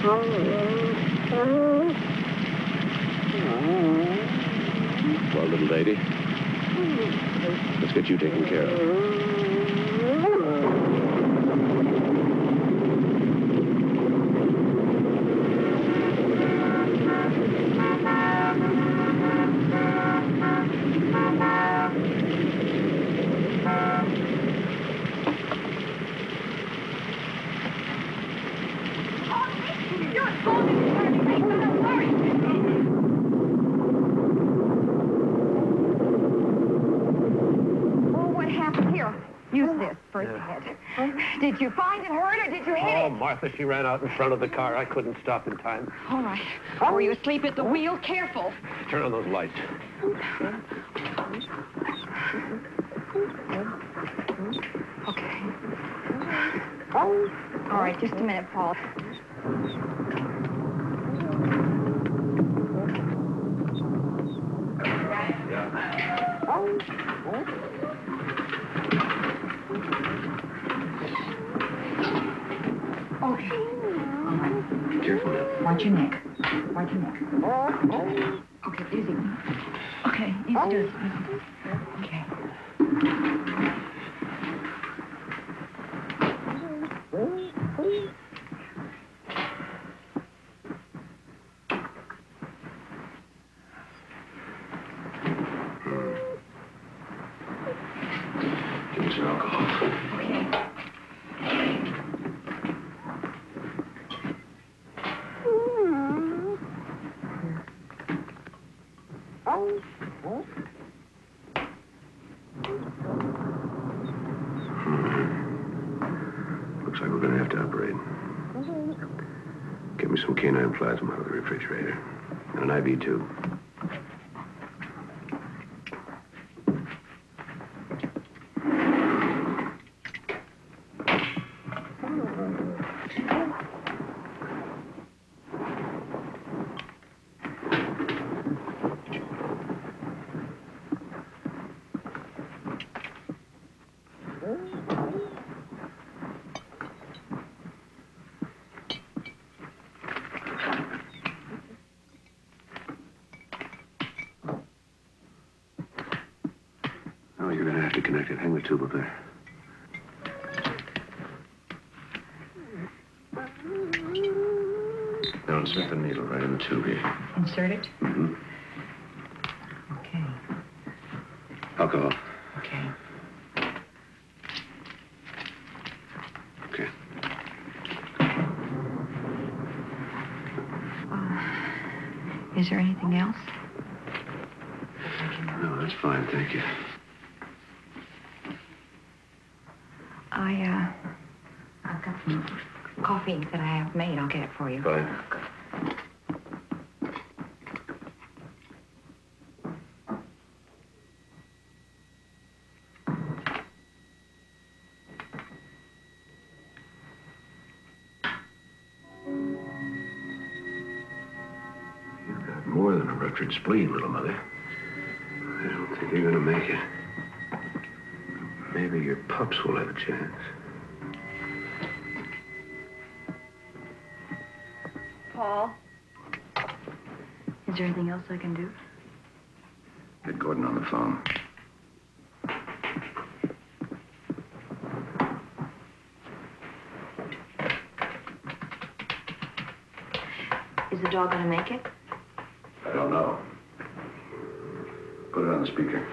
Well, little lady, let's get you taken care of. Did you find it hurt or did you hit it? Oh, Martha, she ran out in front of the car. I couldn't stop in time. All right. Were you asleep at the wheel? Careful. Turn on those lights. Okay. All right, just a minute, Paul. Okay. All right. Careful now. Watch your neck. Watch your neck. Okay, easy. Okay, easy, do it. Okay. Give me some alcohol. Okay. Looks like we're going to have to operate. Get me some canine plasma out of the refrigerator. And an IV tube. Oh, you're going to have to connect it. Hang the tube up there. Now insert the needle right in the tube here. Insert it? Mm-hmm. Okay. Alcohol. Okay. Okay. Is there anything else? No, that's fine, thank you. I've got some coffee that I have made. I'll get it for you. Fine. You've got more than a ruptured spleen, little mother. I don't think you're gonna make it. Maybe your pups will have a chance. Paul? Is there anything else I can do? Get Gordon on the phone. Is the dog gonna make it? I don't know. Put it on the speaker.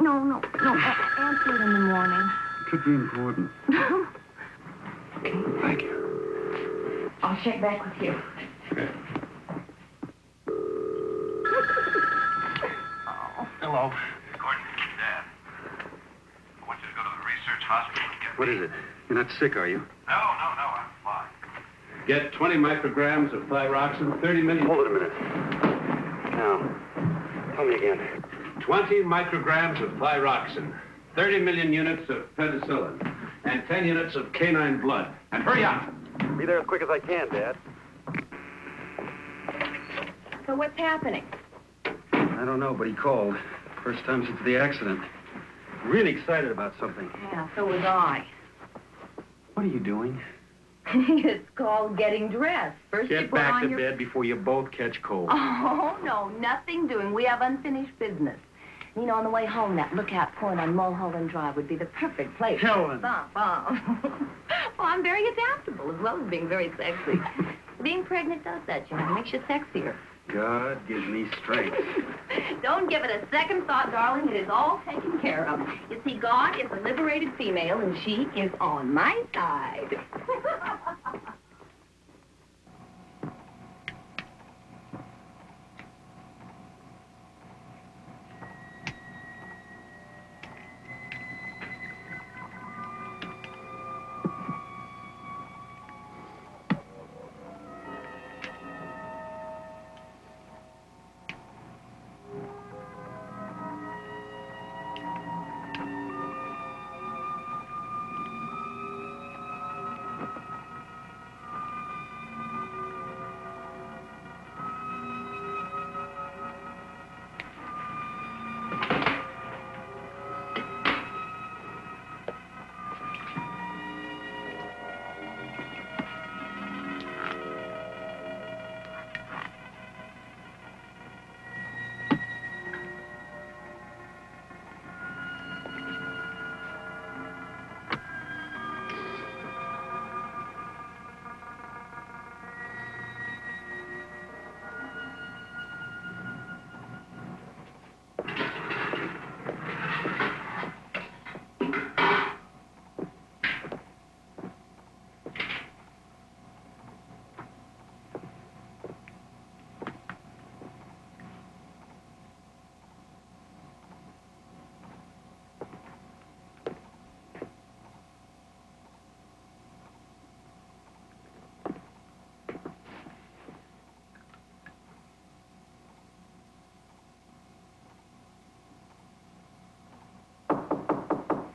No. Answer it in the morning. Could be important. Okay. Thank you. I'll check back with you. Okay. Hello. Gordon, Dad. I want you to go to the research hospital and get What is it? You're not sick, are you? No, I'm fine. Get 20 micrograms of thyroxine, 30 million... Hold it a minute. Now, tell me again. 20 micrograms of thyroxine, 30 million units of penicillin, and 10 units of canine blood. And hurry up! Be there as quick as I can, Dad. So what's happening? I don't know, but he called. First time since the accident. Really excited about something. Yeah, so was I. What are you doing? It's called getting dressed. First you Get put back on to your... bed before you both catch cold. Oh, no, nothing doing. We have unfinished business. You know, on the way home, that lookout point on Mulholland Drive would be the perfect place. Helen! Well, I'm very adaptable, as well as being very sexy. Being pregnant does that, you know. It makes you sexier. God gives me strength. Don't give it a second thought, darling. It is all taken care of. You see, God is a liberated female, and she is on my side.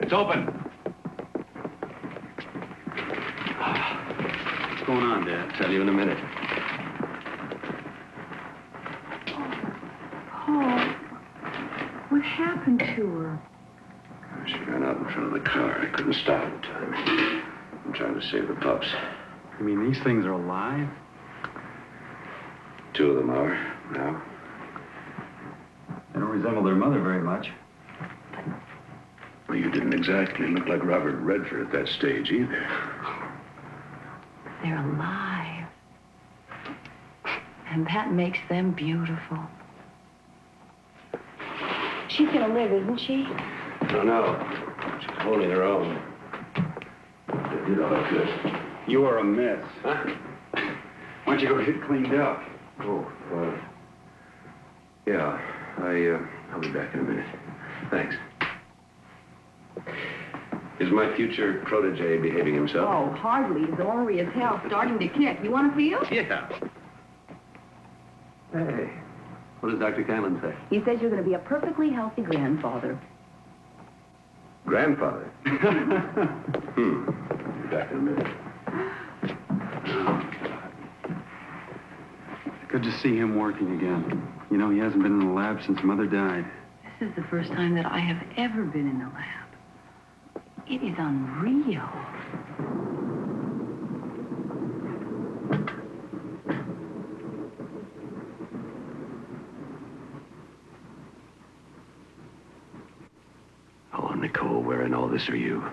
It's open. What's going on, Dad? Tell you in a minute. Paul, what happened to her? She ran out in front of the car. I couldn't stop in time. I'm trying to save the pups. You mean these things are alive? 2 of them are now. They don't resemble their mother very much. Well, you didn't exactly look like Robert Redford at that stage either. They're alive. And that makes them beautiful. She's gonna live, isn't she? No, no. She's holding her own. I did all I could. You are a mess. Huh? Why don't you go get cleaned up? Oh, yeah. I'll be back in a minute. Thanks. Is my future protege behaving himself? Oh, hardly. He's ornery as hell, starting to kick. You want to feel? Yeah. Hey, what does Dr. Canlon say? He says you're going to be a perfectly healthy grandfather. Grandfather? Be back in a minute. Good to see him working again. You know, he hasn't been in the lab since Mother died. This is the first time that I have ever been in the lab. It is unreal. Oh, Nicole, where in all this are you?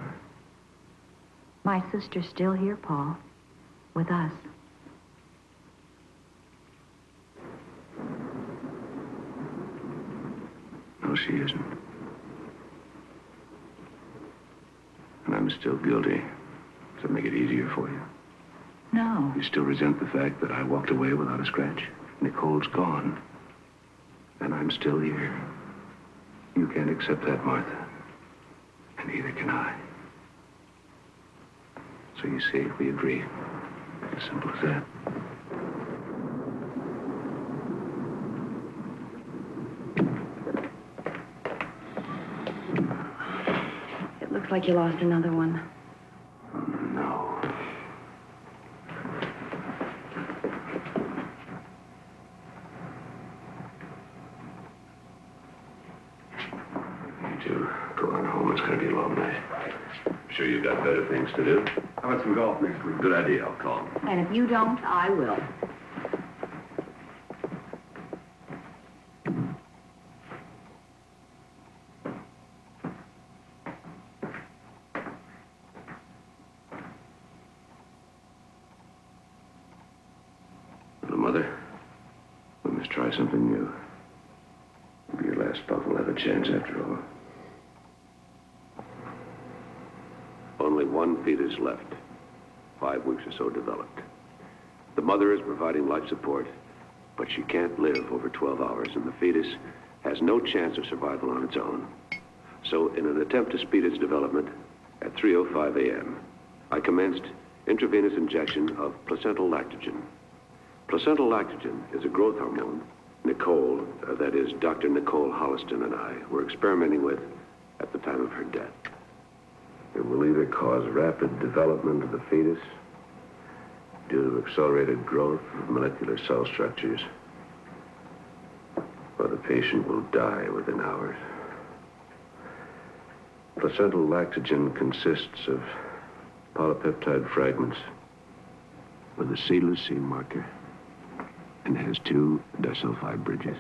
My sister's still here, Paul. With us. No, she isn't. And I'm still guilty. Does that make it easier for you? No. You still resent the fact that I walked away without a scratch? Nicole's gone. And I'm still here. You can't accept that, Martha. And neither can I. So you see, we agree. As simple as that. It looks like you lost another one. No. Sure you've got better things to do? How about some golf next week? Good idea. I'll call him. And if you don't, I will. Little mother, we must try something new. Maybe your last pup will have a chance after all. Only one fetus left. 5 weeks or so developed. The mother is providing life support, but she can't live over 12 hours, and the fetus has no chance of survival on its own. So, in an attempt to speed its development, at 3:05 a.m., I commenced intravenous injection of placental lactogen. Placental lactogen is a growth hormone that is, Dr. Nicole Holliston and I were experimenting with at the time of her death. It will either cause rapid development of the fetus due to accelerated growth of molecular cell structures, or the patient will die within hours. Placental lactogen consists of polypeptide fragments with a seedless seam marker and has 2 disulfide bridges.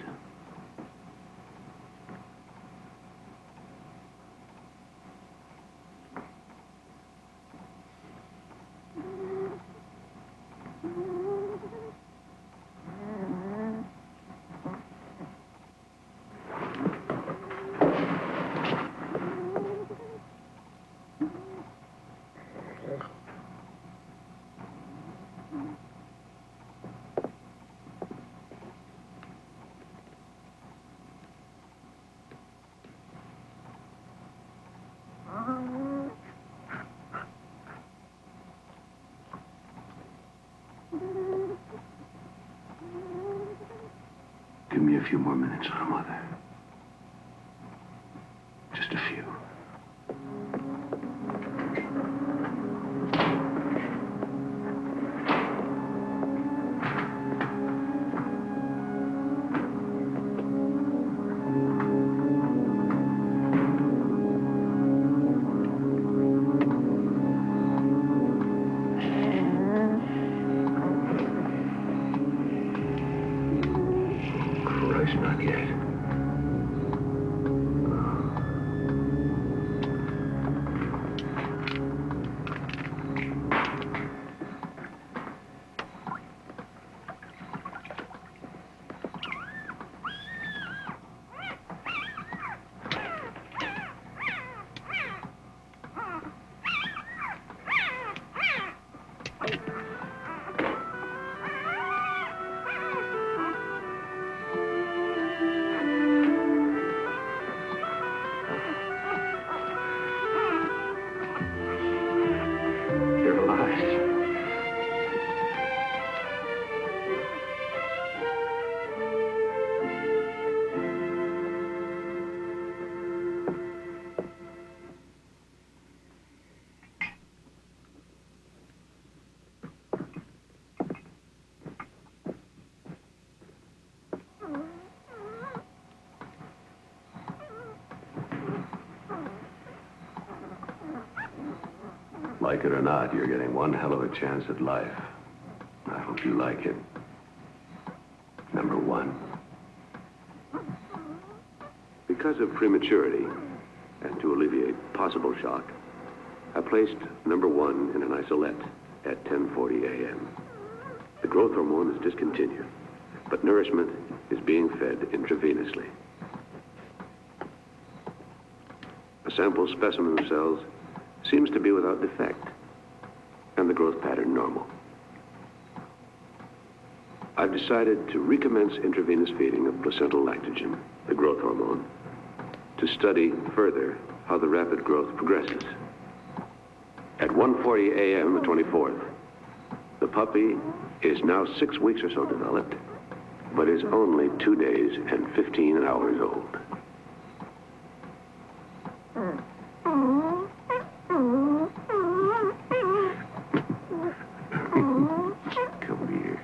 Give me a few more minutes, little mother. Just a few. Christ, not yet. You're alive. Like it or not, you're getting one hell of a chance at life. I hope you like it. Number 1. Because of prematurity, and to alleviate possible shock, I placed number 1 in an isolette at 10:40 a.m. The growth hormone is discontinued, but nourishment is being fed intravenously. A sample specimen of cells seems to be without defect, and the growth pattern normal. I've decided to recommence intravenous feeding of placental lactogen, the growth hormone, to study further how the rapid growth progresses. At 1:40 a.m., the 24th, the puppy is now 6 weeks or so developed, but is only 2 days and 15 hours old. Come here.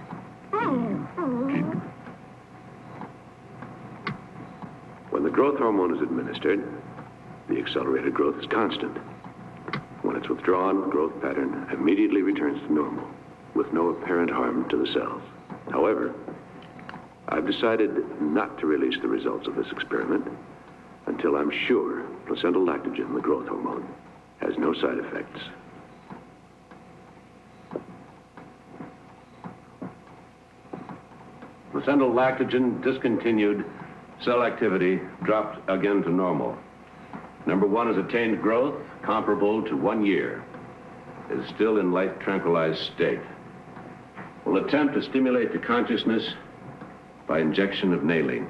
When the growth hormone is administered, the accelerated growth is constant. When it Once withdrawn, growth pattern immediately returns to normal, with no apparent harm to the cells. However, I've decided not to release the results of this experiment until I'm sure placental lactogen, the growth hormone, has no side effects. Placental lactogen discontinued. Cell activity dropped again to normal. Number 1 has attained growth comparable to 1 year. It is still in light tranquilized state. We'll attempt to stimulate the consciousness by injection of nailing.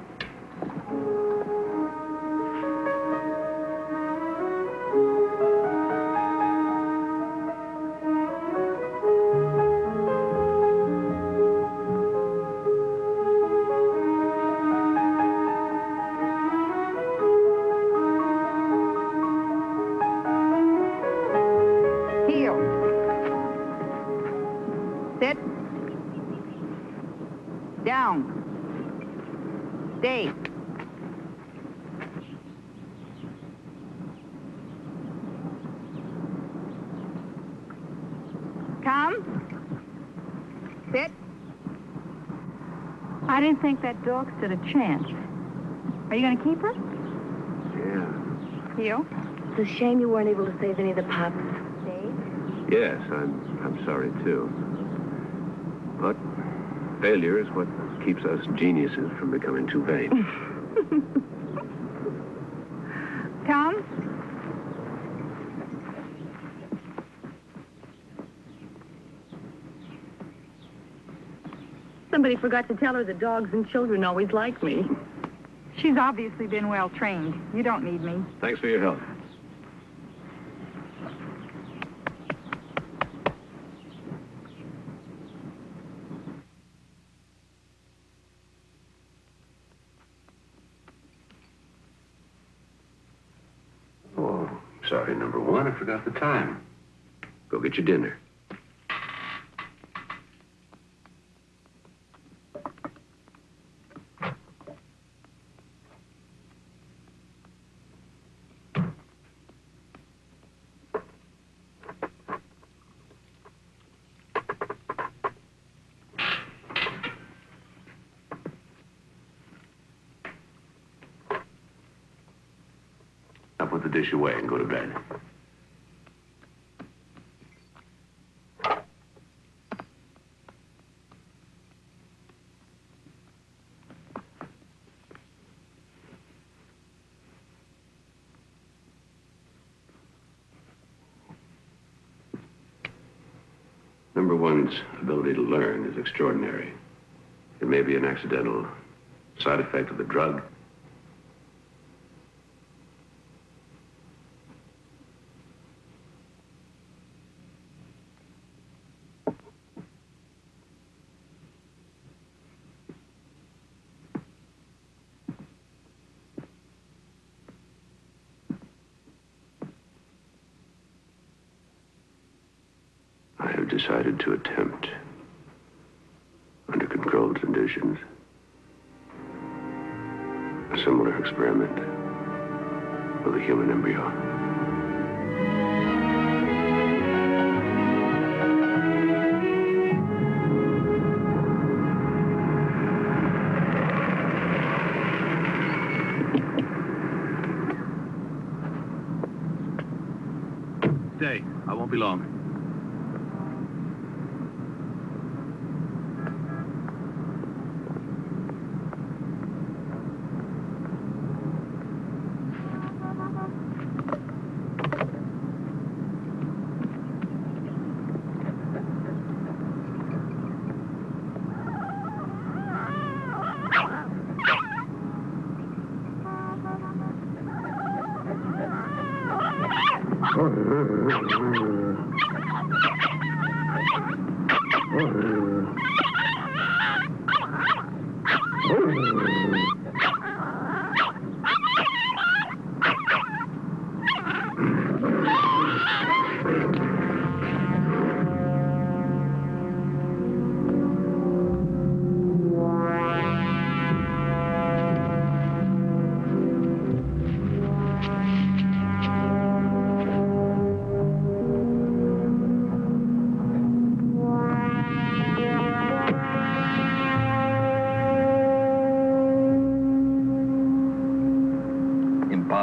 Heel. Sit. Down. Stay. Come. Sit. I didn't think that dog stood a chance. Are you going to keep her? Yeah. Heel. It's a shame you weren't able to save any of the pups. Stay. Yes, I'm sorry too. But failure is what keeps us geniuses from becoming too vain. Come. Somebody forgot to tell her that dogs and children always like me. She's obviously been well trained. You don't need me. Thanks for your help. Oh, sorry, number 1, I forgot the time. Go get your dinner. Now put the dish away and go to bed. Number 1's ability to learn is extraordinary. It may be an accidental side effect of the drug. I have decided to attempt, under controlled conditions, a similar experiment with a human embryo. Stay. I won't be long.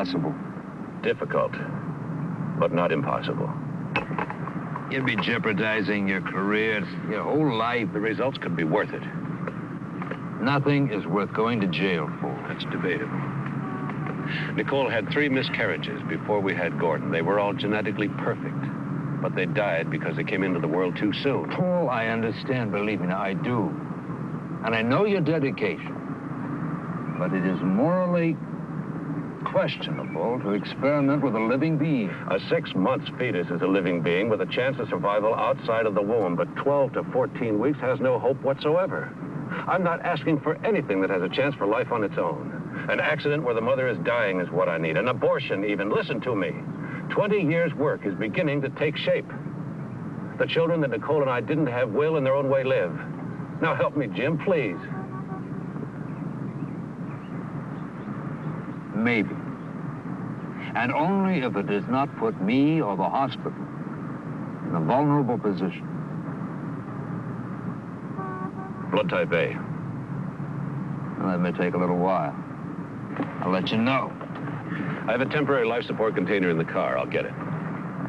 possible? Difficult, but not impossible. You'd be jeopardizing your career, your whole life. The results could be worth it. Nothing is worth going to jail for. That's debatable. Nicole had 3 miscarriages before we had Gordon. They were all genetically perfect, but they died because they came into the world too soon. Paul, I understand, believe me, now I do. And I know your dedication. But it is morally questionable to experiment with a living being. A 6-month fetus is a living being with a chance of survival outside of the womb, but 12 to 14 weeks has no hope whatsoever. I'm not asking for anything that has a chance for life on its own. An accident where the mother is dying is what I need. An abortion even. Listen to me. 20 years' work is beginning to take shape. The children that Nicole and I didn't have will in their own way live. Now help me, Jim, please. Maybe. And only if it does not put me or the hospital in a vulnerable position. Blood type A. Well, that may take a little while. I'll let you know. I have a temporary life support container in the car. I'll get it.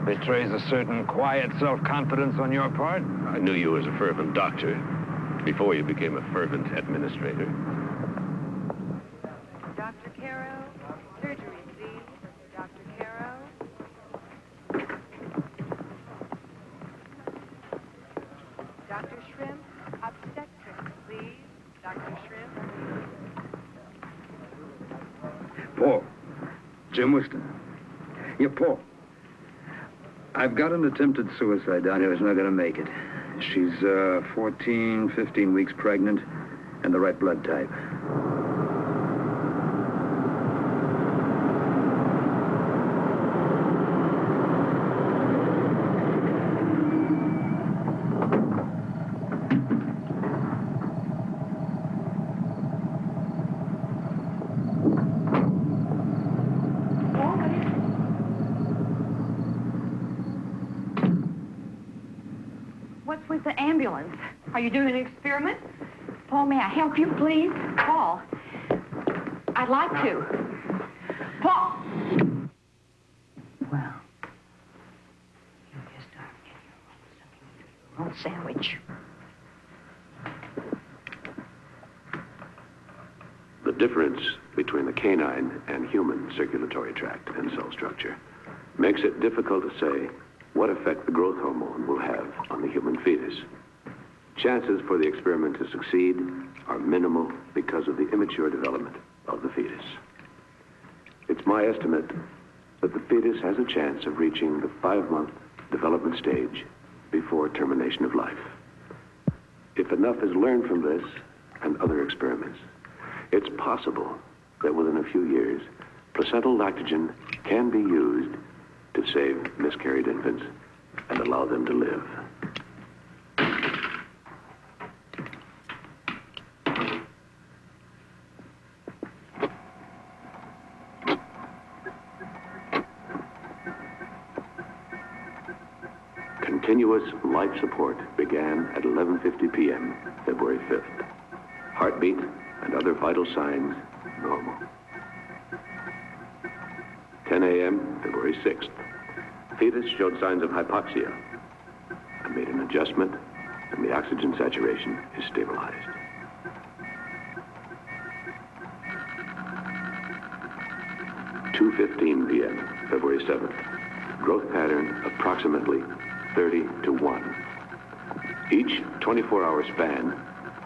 Betrays a certain quiet self-confidence on your part. I knew you as a fervent doctor before you became a fervent administrator. Dr. Caro, surgery, please. Dr. Caro. Dr. Shrimp, obstetrics, please. Dr. Shrimp. Paul. Jim Whiston. Yeah, Paul. I've got an attempted suicide down here who's not going to make it. She's 14, 15 weeks pregnant and the right blood type. What's with the ambulance? Are you doing an experiment? Paul, may I help you, please? Paul, I'd like to. Paul! Well, you just start getting your own sandwich. The difference between the canine and human circulatory tract and cell structure makes it difficult to say what effect the growth hormone will have on the human fetus. Chances for the experiment to succeed are minimal because of the immature development of the fetus. It's my estimate that the fetus has a chance of reaching the 5-month development stage before termination of life. If enough is learned from this and other experiments, it's possible that within a few years, placental lactogen can be used to save miscarried infants and allow them to live. Continuous life support began at 11:50 p.m., February 5th. Heartbeat and other vital signs normal. 10 a.m., February 6th. Fetus showed signs of hypoxia. I made an adjustment, and the oxygen saturation is stabilized. (2:15 p.m., February 7th. Growth pattern approximately 30 to 1. Each 24-hour span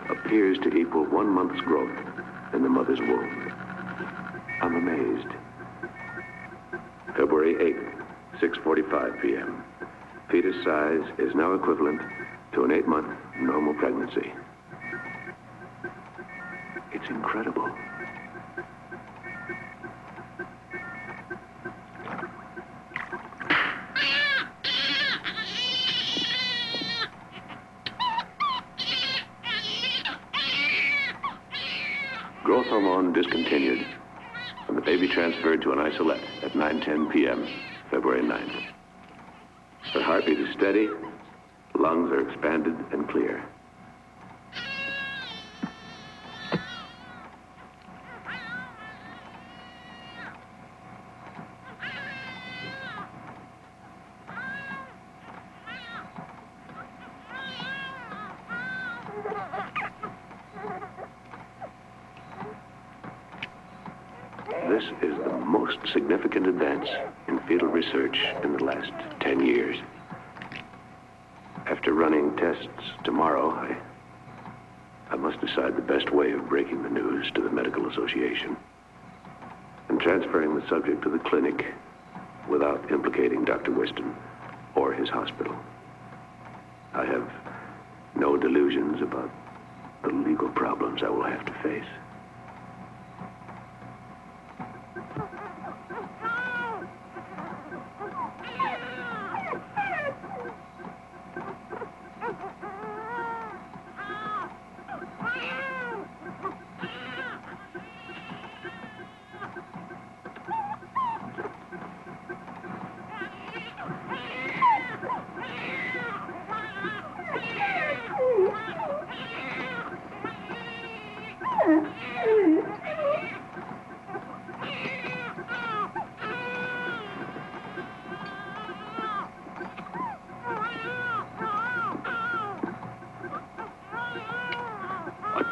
appears to equal 1 month's growth in the mother's womb. I'm amazed. February 8th, 6:45 p.m. Fetus size is now equivalent to an 8-month normal pregnancy. It's incredible. Growth hormone discontinued, and the baby transferred to an isolette at 9:10 p.m., February 9th. The heartbeat is steady, lungs are expanded and clear. This is the most significant advance in fetal research in the last 10 years. After running tests tomorrow, I must decide the best way of breaking the news to the Medical Association and transferring the subject to the clinic without implicating Dr. Weston or his hospital. I have no delusions about the legal problems I will have to face.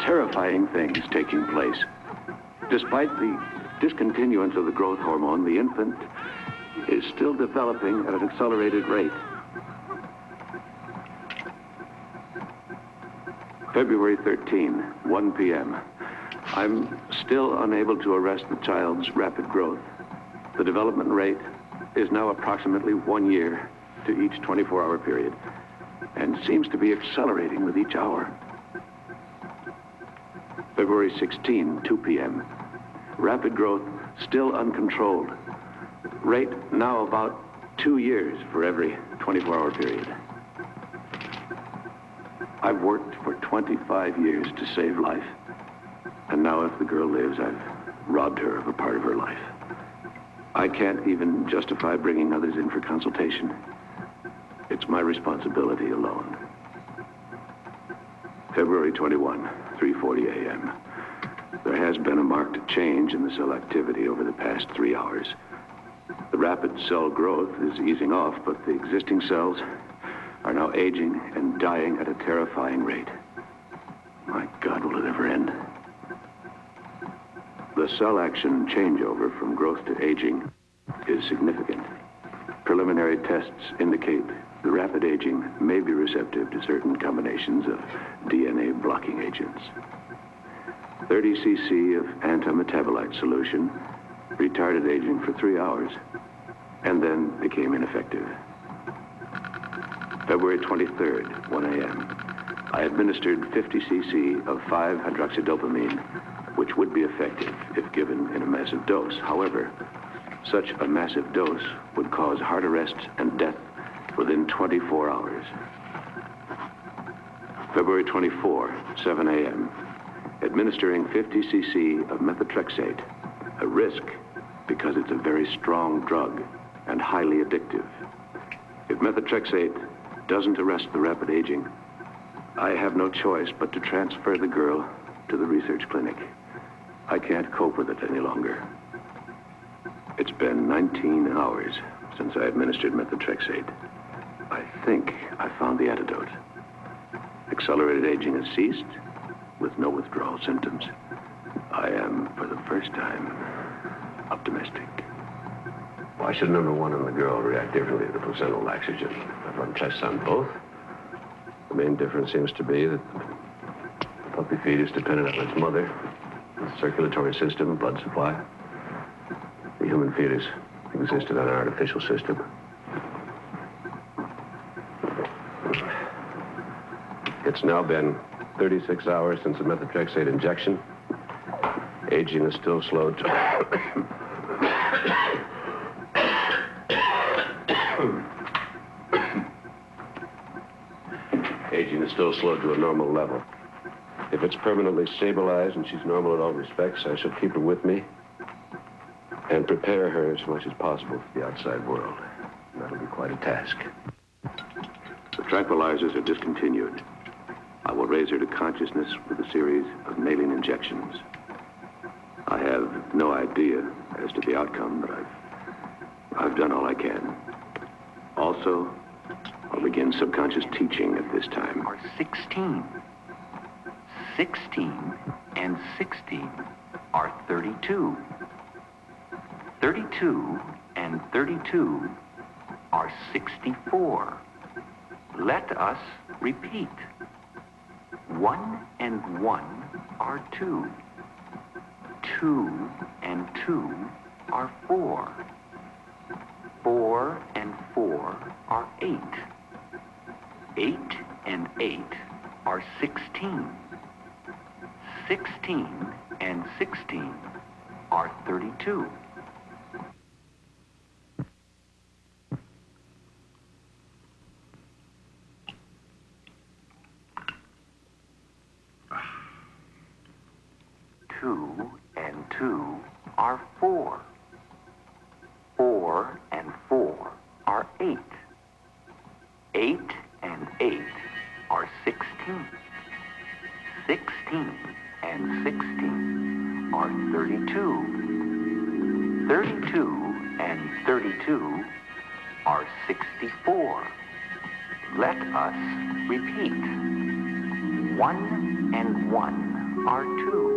Terrifying things taking place. Despite the discontinuance of the growth hormone, the infant is still developing at an accelerated rate. February 13, 1 p.m. I'm still unable to arrest the child's rapid growth. The development rate is now approximately 1 year to each 24-hour period and seems to be accelerating with each hour. February 16, 2 p.m. Rapid growth still uncontrolled. Rate now about 2 years for every 24-hour period. I've worked for 25 years to save life. And now if the girl lives, I've robbed her of a part of her life. I can't even justify bringing others in for consultation. It's my responsibility alone. February 21, 3:40 a.m. There has been a marked change in the cell activity over the past 3 hours. The rapid cell growth is easing off, but the existing cells are now aging and dying at a terrifying rate. My God, will it ever end? The cell action changeover from growth to aging is significant. Preliminary tests indicate the rapid aging may be receptive to certain combinations of DNA blocking agents. 30 cc of antimetabolite solution retarded aging for 3 hours and then became ineffective. February 23rd, 1 a.m. I administered 50 cc of 5-hydroxydopamine, which would be effective if given in a massive dose. However, such a massive dose would cause heart arrest and death within 24 hours. February 24, 7 a.m. Administering 50 cc of methotrexate, a risk because it's a very strong drug and highly addictive. If methotrexate doesn't arrest the rapid aging, I have no choice but to transfer the girl to the research clinic. I can't cope with it any longer. It's been 19 hours since I administered methotrexate. I think I found the antidote. Accelerated aging has ceased with no withdrawal symptoms. I am, for the first time, optimistic. Why should number one and the girl react differently to the placental laxogen? I've run tests on both. The main difference seems to be that the puppy fetus depended on its mother, its circulatory system, blood supply. The human fetus existed on an artificial system. It's now been 36 hours since the methotrexate injection. Aging is still slowed to... Aging is still slowed to a normal level. If it's permanently stabilized and she's normal in all respects, I shall keep her with me and prepare her as much as possible for the outside world. That'll be quite a task. The tranquilizers are discontinued. I will raise her to consciousness with a series of maline injections. I have no idea as to the outcome, but I've done all I can. Also, I'll begin subconscious teaching at this time. Are 16. 16 and 16 are 32. 32 and 32 are 64. Let us repeat. 1 and 1 are 2. 2 and 2 are 4. 4 and 4 are 8. 8 and 8 are 16. 16 and 16 are 32. Two and 2 are 4. 4 and 4 are 8. 8 and 8 are 16. 16 and 16 are 32. 32 and 32 are 64. Let us repeat. 1 and 1 are 2.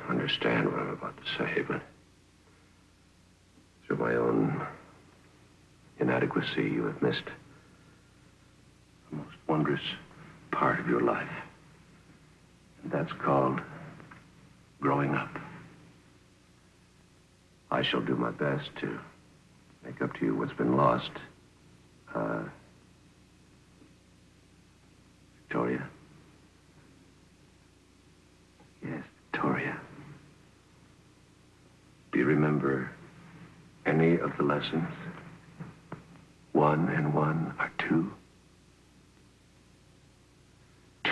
Understand what I'm about to say, but through my own inadequacy, you have missed the most wondrous part of your life. And that's called growing up. I shall do my best to make up to you what's been lost. Victoria? Yes, Victoria. Do you remember any of the lessons? 1 and 1 are 2.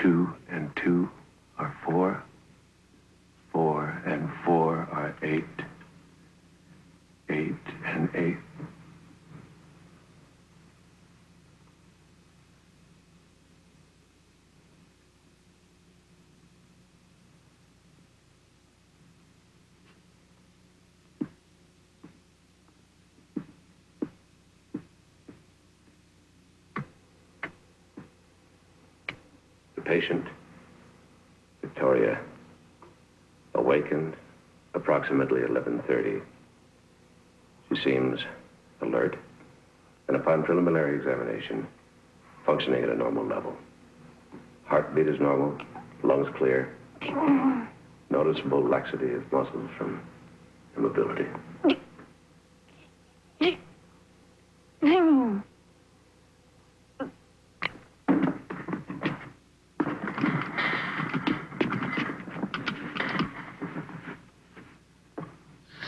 2 and 2 are 4. 4 and 4 are 8. 8 and 8. The patient, Victoria, awakened approximately 11:30. She seems alert, and upon preliminary examination, functioning at a normal level. Heartbeat is normal, lungs clear, noticeable laxity of muscles from immobility.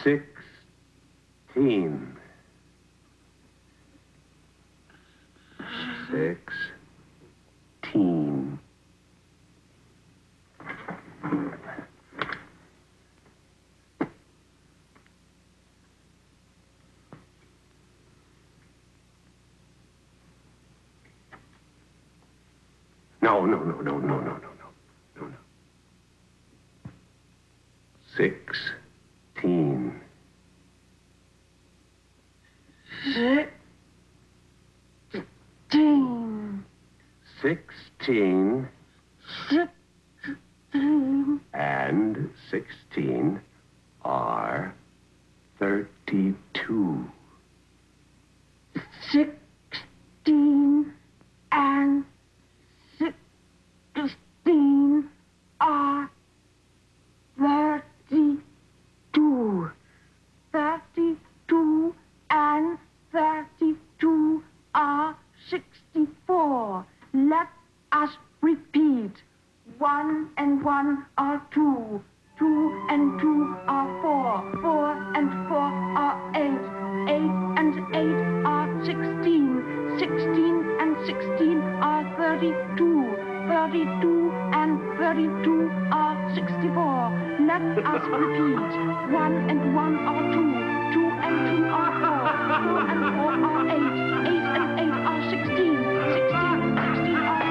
16. 16. No. 16. 16 and 16 are 32. 16 and 16 are 32. 32 and 32 are 64. Let us repeat. 1 and 1 are 2. 2 and 2 are 4. 4 and 4 are 8. 8 and 8 are 16. 16 and 16 are 32. 32 and 32 are 64. Let us repeat. 1 and 1 are 2. 2 and 2 are 4. 4 and 4 are 8. 8 and 8 are 16. 16 and 16 are 32.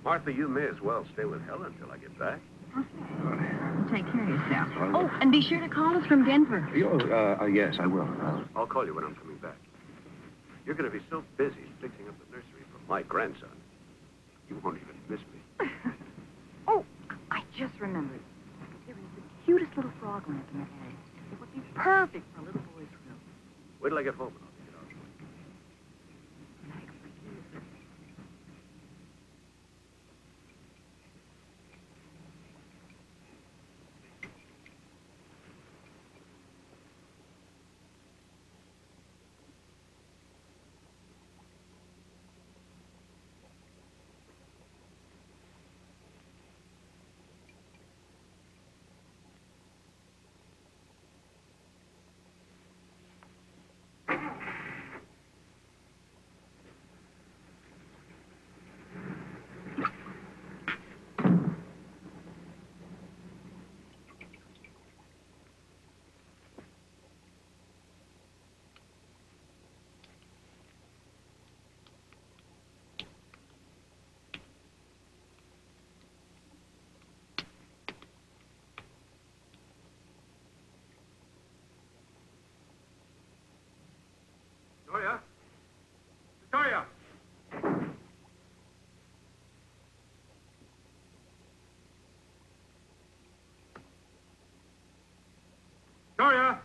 Martha, you may as well stay with Helen until I get back. Take care of yourself. Oh, and be sure to call us from Denver. Yes, I will. I'll call you when I'm coming back. You're going to be so busy fixing up the nursery for my grandson. You won't even miss me. Oh, I just remembered. There is the cutest little frog lamp in the attic. It would be perfect for a little boy's room. Wait till I get home and I'll take it out. Victoria? Victoria! Victoria!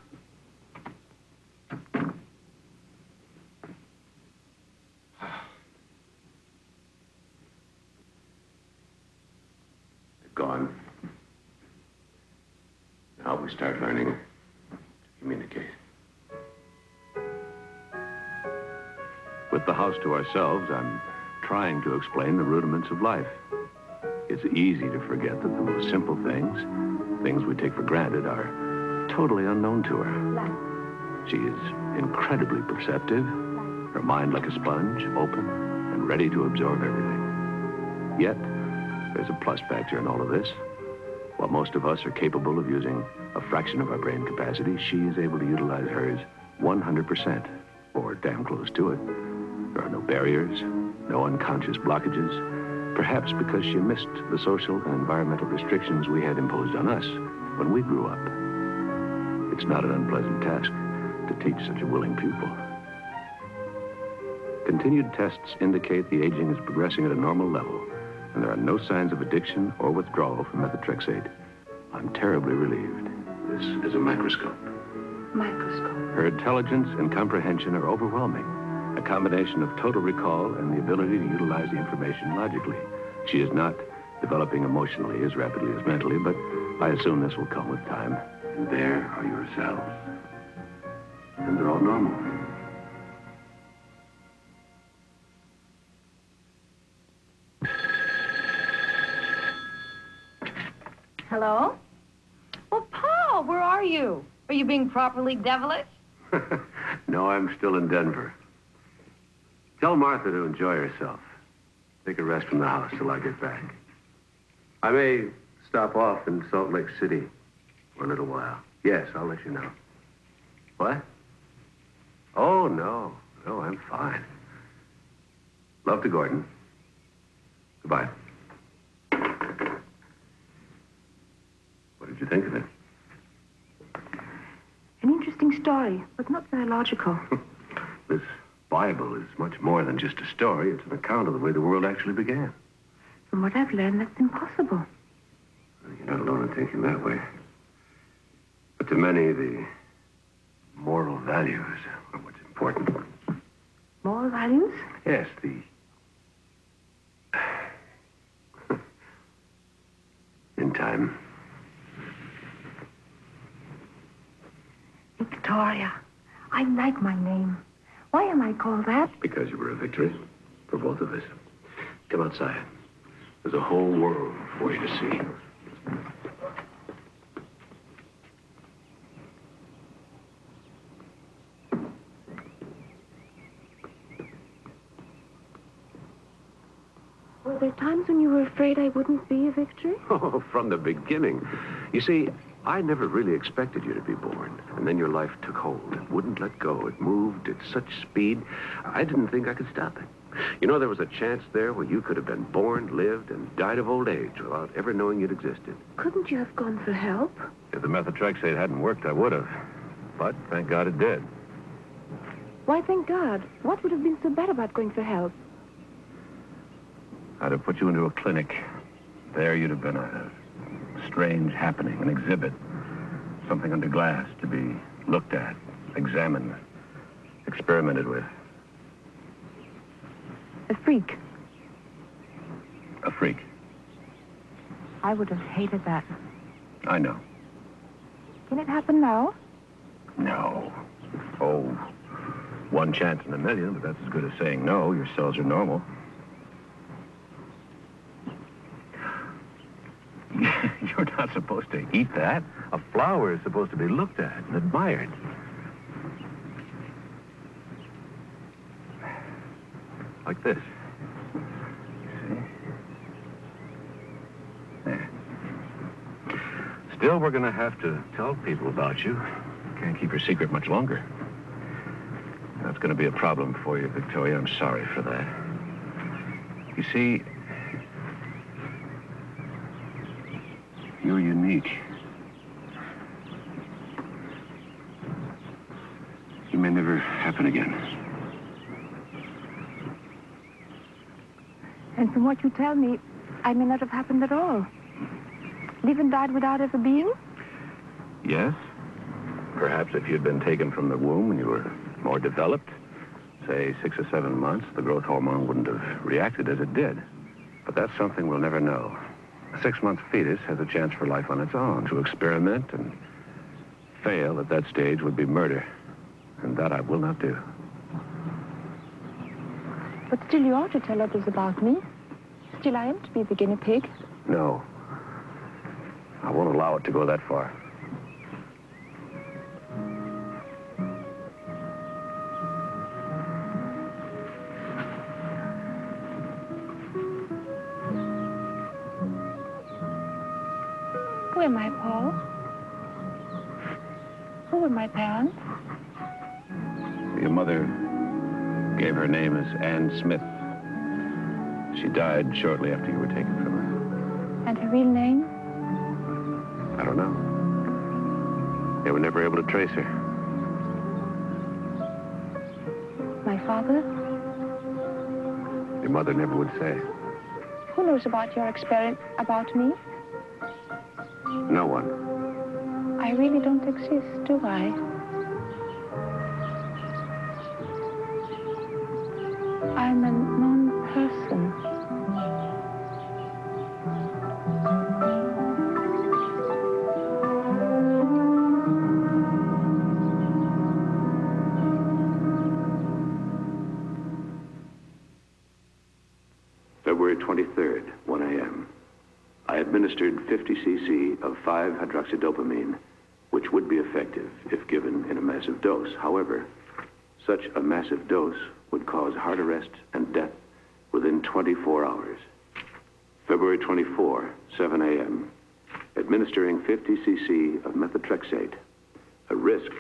They're gone. Now we start learning to communicate. With the house to ourselves, I'm trying to explain the rudiments of life. It's easy to forget that the most simple things we take for granted, are totally unknown to her. She is incredibly perceptive, her mind like a sponge, open and ready to absorb everything. Yet, there's a plus factor in all of this. While most of us are capable of using a fraction of our brain capacity, she is able to utilize hers 100%, or damn close to it. There are no barriers, no unconscious blockages, perhaps because she missed the social and environmental restrictions we had imposed on us. when we grew up. It's not an unpleasant task to teach such a willing pupil. Continued tests indicate the aging is progressing at a normal level, and there are no signs of addiction or withdrawal from methotrexate. I'm terribly relieved. This is a microscope. Microscope. Her intelligence and comprehension are overwhelming. A combination of total recall and the ability to utilize the information logically. She is not developing emotionally as rapidly as mentally, but I assume this will come with time. And there are your cells. And they're all normal. Hello? Well, Paul, where are you? Are you being properly devilish? No, I'm still in Denver. Tell Martha to enjoy herself. Take a rest from the house till I get back. I may stop off in Salt Lake City for a little while. Yes, I'll let you know. What? Oh, no. No, I'm fine. Love to Gordon. Goodbye. What did you think of it? An interesting story, but not very logical. This Bible is much more than just a story. It's an account of the way the world actually began. From what I've learned, that's impossible. You're not alone in thinking that way. But to many, the moral values are what's important. Moral values? Yes, the... In time. Victoria. I like my name. Why am I called that? Because you were a victory for both of us. Come outside. There's a whole world for you to see. Were there times when you were afraid I wouldn't be a victory? Oh, from the beginning. You see, I never really expected you to be born. And then your life took hold. It wouldn't let go. It moved at such speed, I didn't think I could stop it. You know, there was a chance there where you could have been born, lived, and died of old age without ever knowing you'd existed. Couldn't you have gone for help? If the methotrexate hadn't worked, I would have. But thank God it did. Why, thank God. What would have been so bad about going for help? I'd have put you into a clinic. There you'd have been a strange happening, an exhibit. Something under glass to be looked at, examined, experimented with. A freak. A freak. I would have hated that. I know. Can it happen now? No. Oh, one chance in a million, but that's as good as saying no. Your cells are normal. You're not supposed to eat that. A flower is supposed to be looked at and admired. Like this. See? There. Still, we're going to have to tell people about you. Can't keep your secret much longer. That's going to be a problem for you, Victoria. I'm sorry for that. You see, you're unique. It may never happen again. And from what you tell me, I may not have happened at all. Live and died without ever being? Yes. Perhaps if you'd been taken from the womb when you were more developed, say 6 or 7 months, the growth hormone wouldn't have reacted as it did. But that's something we'll never know. A 6-month fetus has a chance for life on its own. To experiment and fail at that stage would be murder. And that I will not do. But still you ought to tell others about me. Still I am to be the guinea pig. No. I won't allow it to go that far. Who am I, Paul? Who were my parents? Your mother gave her name as Anne Smith. She died shortly after you were taken from her. And her real name? I don't know. were never able to trace her. My father? Your mother never would say. Who knows about your experiment, about me? No one. I really don't exist, do I? I'm a non-person. February 23rd, 1 a.m. I administered 50 cc of 5-hydroxydopamine, which would be effective if given in a massive dose. However, such a massive dose would cause heart arrest and death within 24 hours. February 24, 7 a.m., administering 50 cc of methotrexate, a risk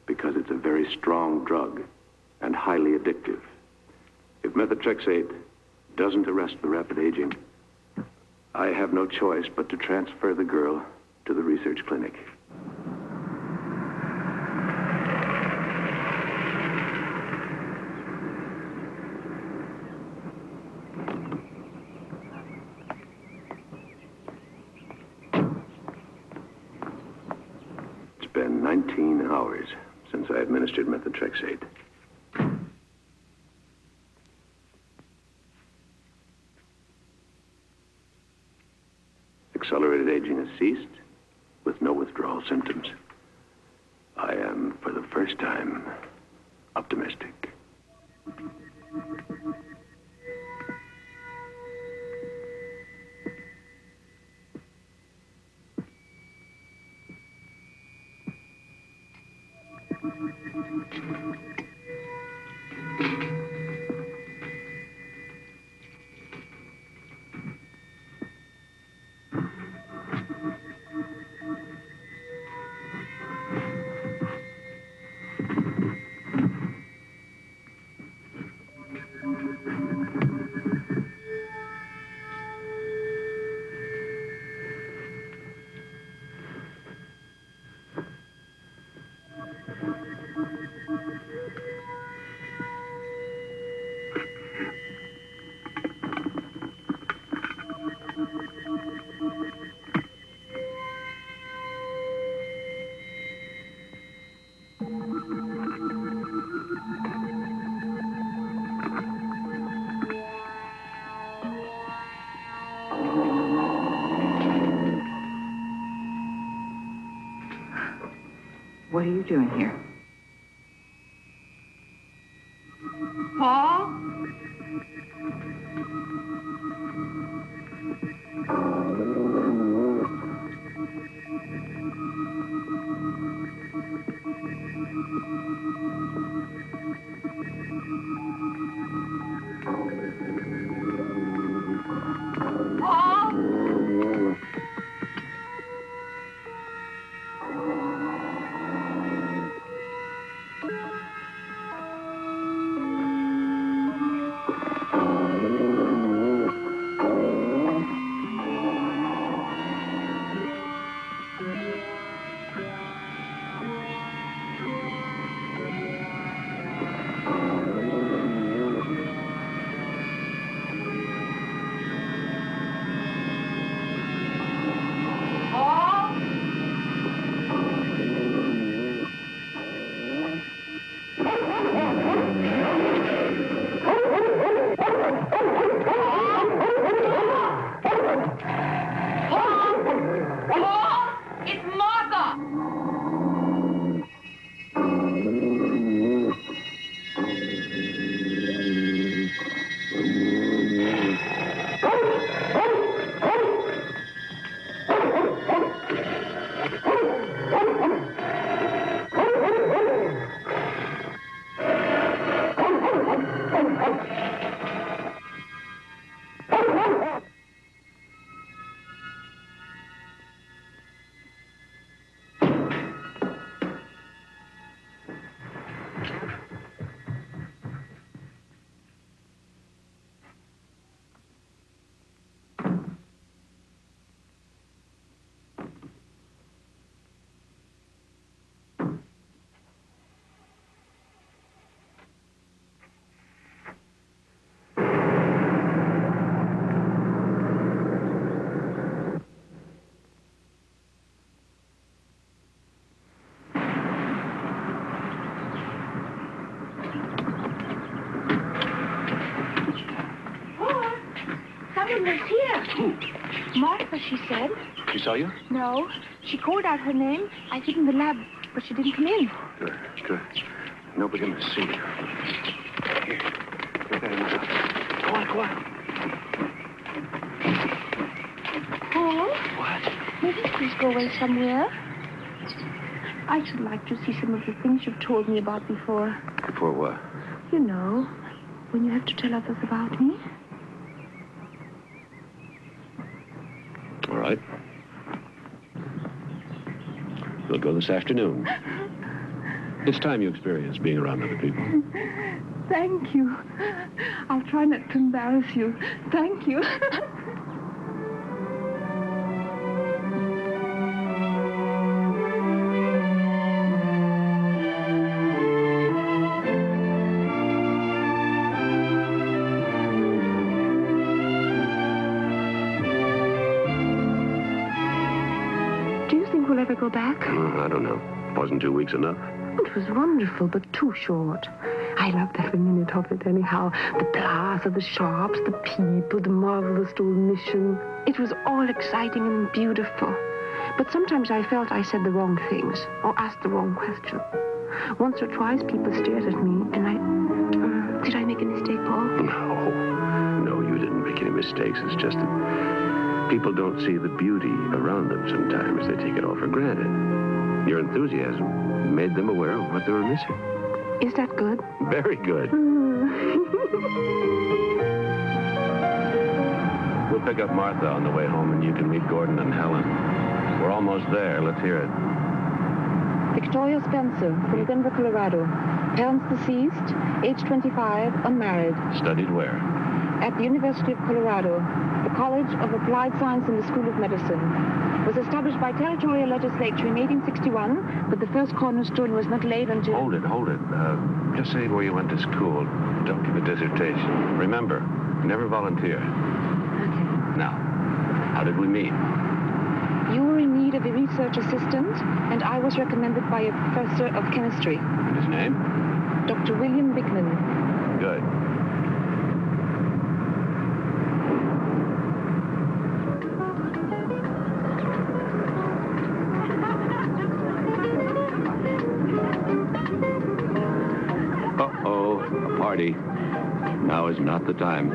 because it's a very strong drug and highly addictive. If methotrexate doesn't arrest the rapid aging, I have no choice but to transfer the girl to the research clinic. It's been 19 hours since I administered methotrexate. Accelerated aging has ceased with no withdrawal symptoms. I am, for the first time, optimistic. What are you doing here? Paul? woman was here. Who? Martha, she said. She saw you? No. She called out her name. I hid in the lab, but she didn't come in. Good, good. Nobody gonna see you. Here. Get that in the house. Go on, go on. Paul? What? Maybe please go away somewhere. I should like to see some of the things you've told me about before. Before what? You know, when you have to tell others about me. All right. We'll go this afternoon. It's time you experience being around other people. Thank you. I'll try not to embarrass you. Thank you. Do you think we'll ever go back? I don't know. Wasn't 2 weeks enough? It was wonderful, but too short. I loved every minute of it anyhow. The plaza, the shops, the people, the marvelous old mission. It was all exciting and beautiful. But sometimes I felt I said the wrong things or asked the wrong question. Once or twice people stared at me and I... did I make a mistake, Paul? No, you didn't make any mistakes. It's just that people don't see the beauty around them sometimes. They take it all for granted. Your enthusiasm made them aware of what they were missing. Is that good? Very good. We'll pick up Martha on the way home, and you can meet Gordon and Helen. We're almost there. Let's hear it. Victoria Spencer, from Denver, Colorado. Parents deceased, age 25, unmarried. Studied where? At the University of Colorado, the College of Applied Science and the School of Medicine. Was established by territorial legislature in 1861, but the first cornerstone was not laid until... Hold it. Just say where you went to school. Don't give a dissertation. Remember, never volunteer. Okay. Now, how did we meet? You were in need of a research assistant, and I was recommended by a professor of chemistry. And his name? Dr. William Bickman. Good. A party. Now is not the time.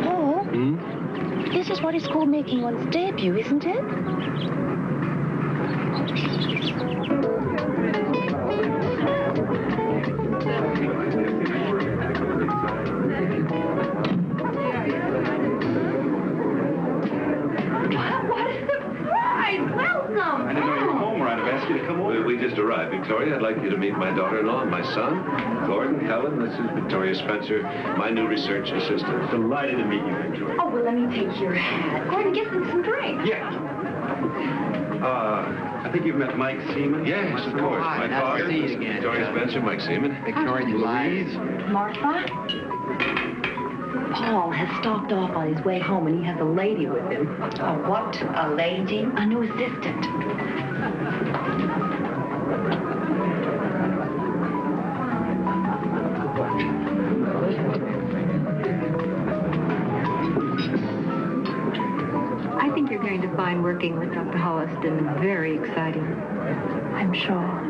Paul? This is what is called making one's debut, isn't it? What a surprise! Welcome! I didn't know you were home, or I'd have asked you to come over. We just arrived, Victoria. I'd like you to meet my daughter-in-law and my son, Gordon, Helen. This is Victoria Spencer, my new research assistant. Delighted to meet you, Victoria. Oh, well, let me take your hat. Gordon, get them some drinks. Yeah. I think you've met Mike Seaman. Yes, of course. hi. My Nice to father, see you this is again. Victoria Spencer, Mike Seaman. Victoria Louise. Martha? Paul has stopped off on his way home, and he has a lady with him. Oh, what? A lady? A new assistant. I think you're going to find working with Dr. Holliston very exciting. I'm sure.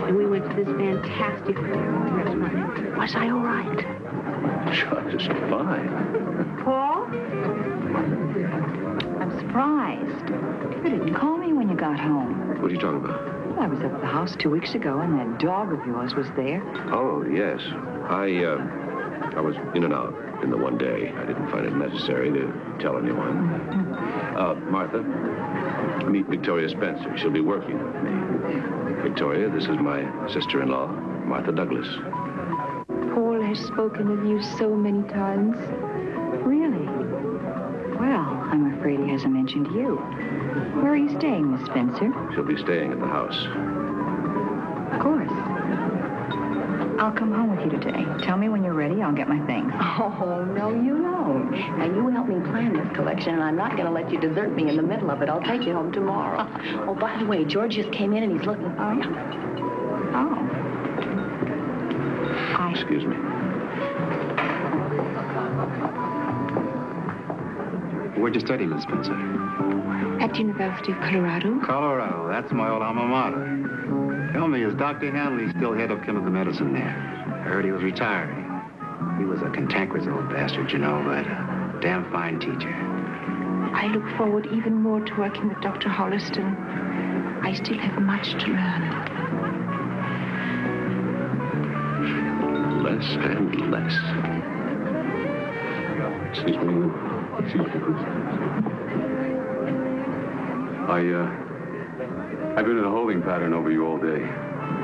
And we went to this fantastic restaurant. Was I all right? Just fine. Paul? I'm surprised. You didn't call me when you got home. What are you talking about? Well, I was up at the house 2 weeks ago, and that dog of yours was there. Oh, yes. I was in and out in the one day. I didn't find it necessary to tell anyone. Martha, meet Victoria Spencer. She'll be working with me. Victoria, this is my sister-in-law, Martha Douglas. Paul has spoken of you so many times. Really? Well, I'm afraid he hasn't mentioned you. Where are you staying, Miss Spencer? She'll be staying at the house. Of course. I'll come home with you today. Tell me when you're ready. I'll get my things. Oh, no, you don't. Now, you help me plan this collection, and I'm not going to let you desert me in the middle of it. I'll take you home tomorrow. Oh, by the way, George just came in, and he's looking for you. Oh. Bye. Excuse me. Where'd you study, Miss Spencer? At the University of Colorado. Colorado. That's my old alma mater. Tell me, is Dr. Hanley still head of chemical medicine there? I heard he was retiring. He was a cantankerous old bastard, you know, but a damn fine teacher. I look forward even more to working with Dr. Holliston. I still have much to learn. Less and less. Excuse me. Excuse me, please. I've been in a holding pattern over you all day.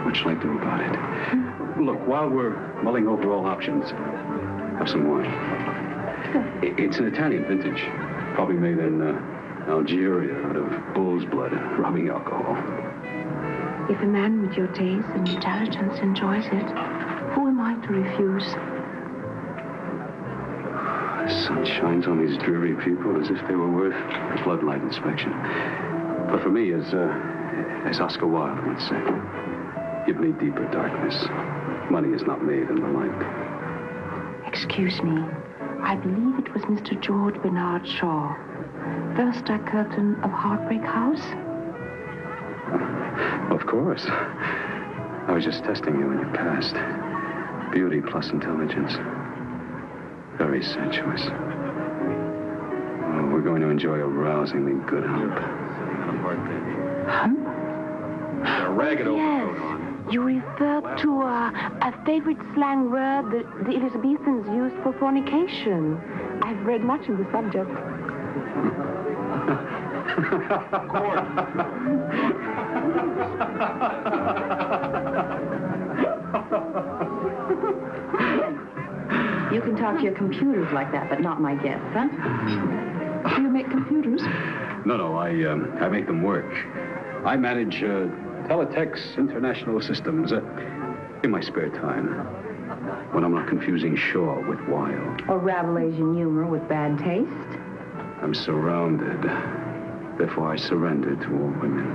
What shall I do about it? Look, while we're mulling over all options, have some wine. It's an Italian vintage, probably made in Algeria out of bull's blood, rubbing alcohol. If a man with your taste and intelligence enjoys it, who am I to refuse? The sun shines on these dreary people as if they were worth a floodlight inspection. But for me, as Oscar Wilde once said, give me deeper darkness. Money is not made in the light. Excuse me. I believe it was Mr. George Bernard Shaw. First curtain of Heartbreak House? Of course. I was just testing you when you passed. Beauty plus intelligence. Very sensuous. Oh, we're going to enjoy a rousingly good hump. Hump? A ragged overcoat Yes. on. You referred to a favorite slang word that the Elizabethans used for fornication. I've read much of the subject. You can talk to your computers like that, but not my guests, huh? Do you make computers? No, I make them work. I manage Teletext International Systems in my spare time, when I'm not confusing Shaw with Wilde. Or Rabelaisian humor with bad taste? I'm surrounded. Therefore, I surrender to all women.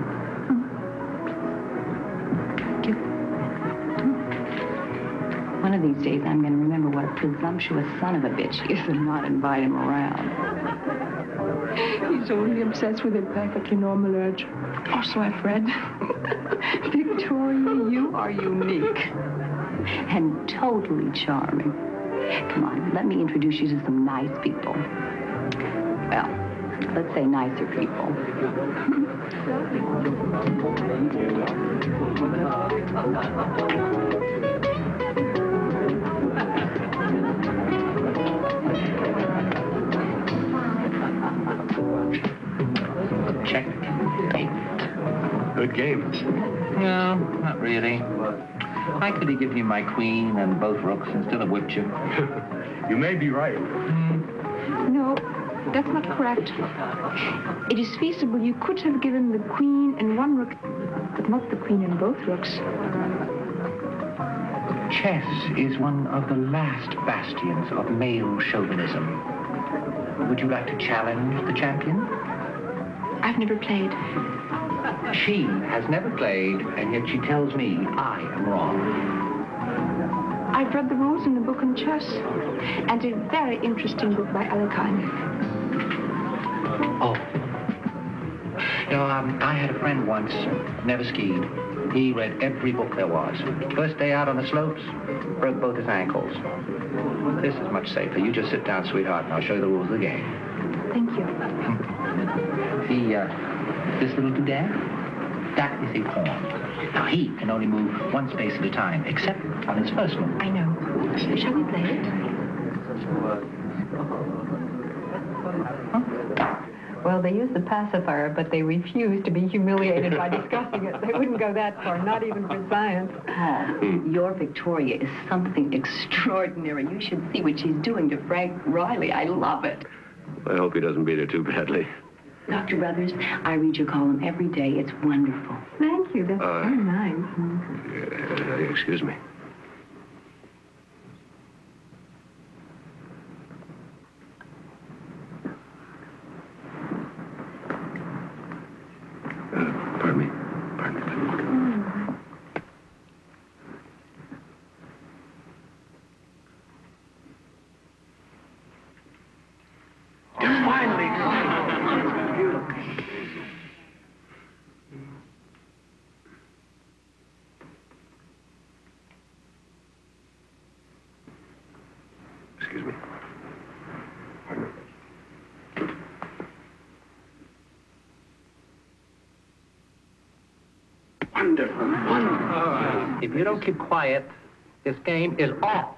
One of these days, I'm going to remember what a presumptuous son of a bitch he is and not invite him around. He's only obsessed with a perfectly normal urge. Or so I've read. Victoria, you are unique. And totally charming. Come on, let me introduce you to some nice people. Well, let's say nicer people. Check. Good game. No, not really. I could have given you my queen and both rooks and still have whipped you. You may be right. No, that's not correct. It is feasible you could have given the queen and one rook, but not the queen and both rooks. Chess is one of the last bastions of male chauvinism. Would you like to challenge the champion? I've never played. She has never played, and yet she tells me I am wrong. I've read the rules in a book on chess, and a very interesting book by Alekhine. Oh. No, I had a friend once, never skied. He read every book there was. First day out on the slopes, broke both his ankles. This is much safer. You just sit down, sweetheart, and I'll show you the rules of the game. Thank you. This little doodad, that is a pawn. Now, he can only move one space at a time, except on his first move. I know. Shall we play it? Well, they use the pacifier, but they refuse to be humiliated by discussing it. They wouldn't go that far, not even for science. Oh, your Victoria is something extraordinary. You should see what she's doing to Frank Riley. I love it. I hope he doesn't beat her too badly. Dr. Brothers, I read your column every day. It's wonderful. Thank you. That's very nice. Excuse me. Pardon me. Excuse me. Wonderful, wonderful. If you don't keep quiet, this game is off.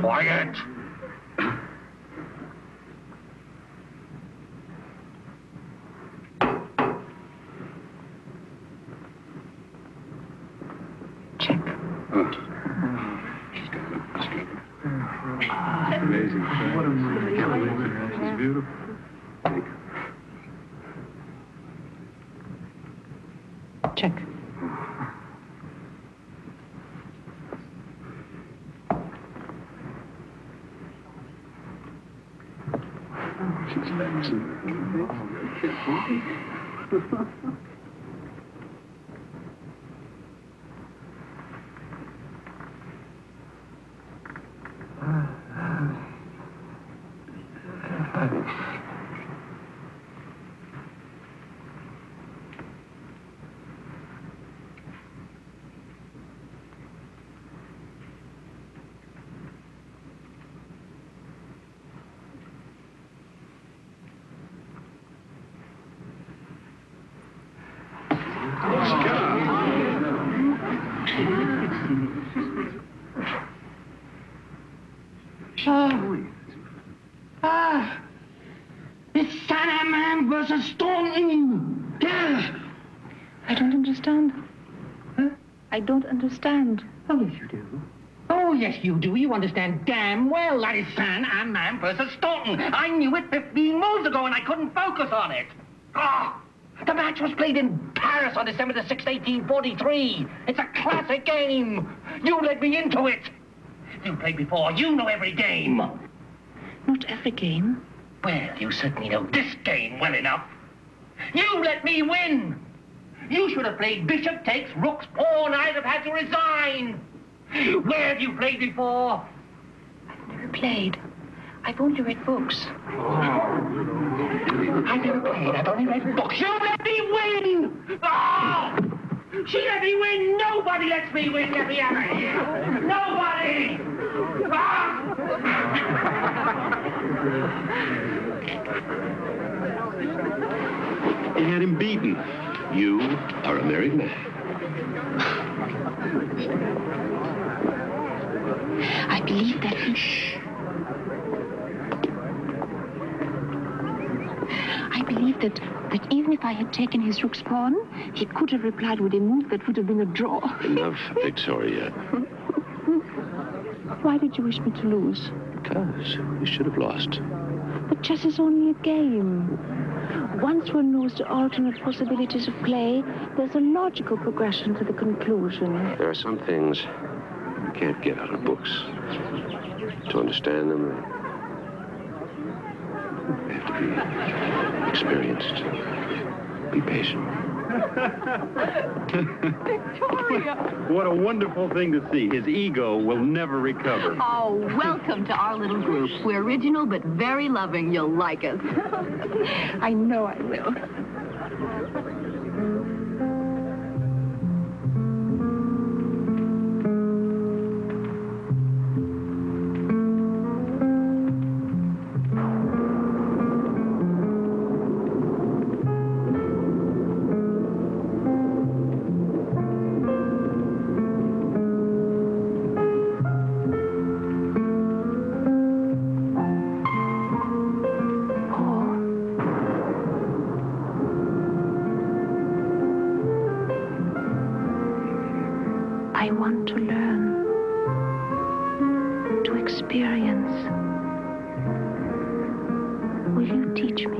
Quiet! Check. Amazing. What a movie. It's beautiful. Check. It's Sandman versus Stone. Yes. I don't understand. Huh? I don't understand. Oh, yes, you do. Oh, yes, you do. You understand damn well that is Sandman versus Stone. I knew it 15 moves ago, and I couldn't focus on it. Ah! The match was played in Paris on December the 6th, 1843. It's a classic game. You led me into it. You played before. You know every game. Not every game. Well, you certainly know this game well enough. You let me win. You should have played bishop takes rook's pawn. I'd have had to resign. Where have you played before? I've never played. I've only read books. I've never played. I've only read books. You let me win! Oh! She let me win! Nobody lets me win! Get me out of here! Nobody! Ah! You had him beaten. You are a married man. I believe that I believe that even if I had taken his rook's pawn, he could have replied with a move that would have been a draw. Enough, Victoria. Why did you wish me to lose? Because you should have lost. But chess is only a game. Once one knows the alternate possibilities of play, there's a logical progression to the conclusion. There are some things you can't get out of books. To understand them, you have to be experienced. Be patient. Victoria! What a wonderful thing to see. His ego will never recover. Oh, welcome to our little group. We're original but very loving. You'll like us. I know I will. I want to learn, to experience. Will you teach me?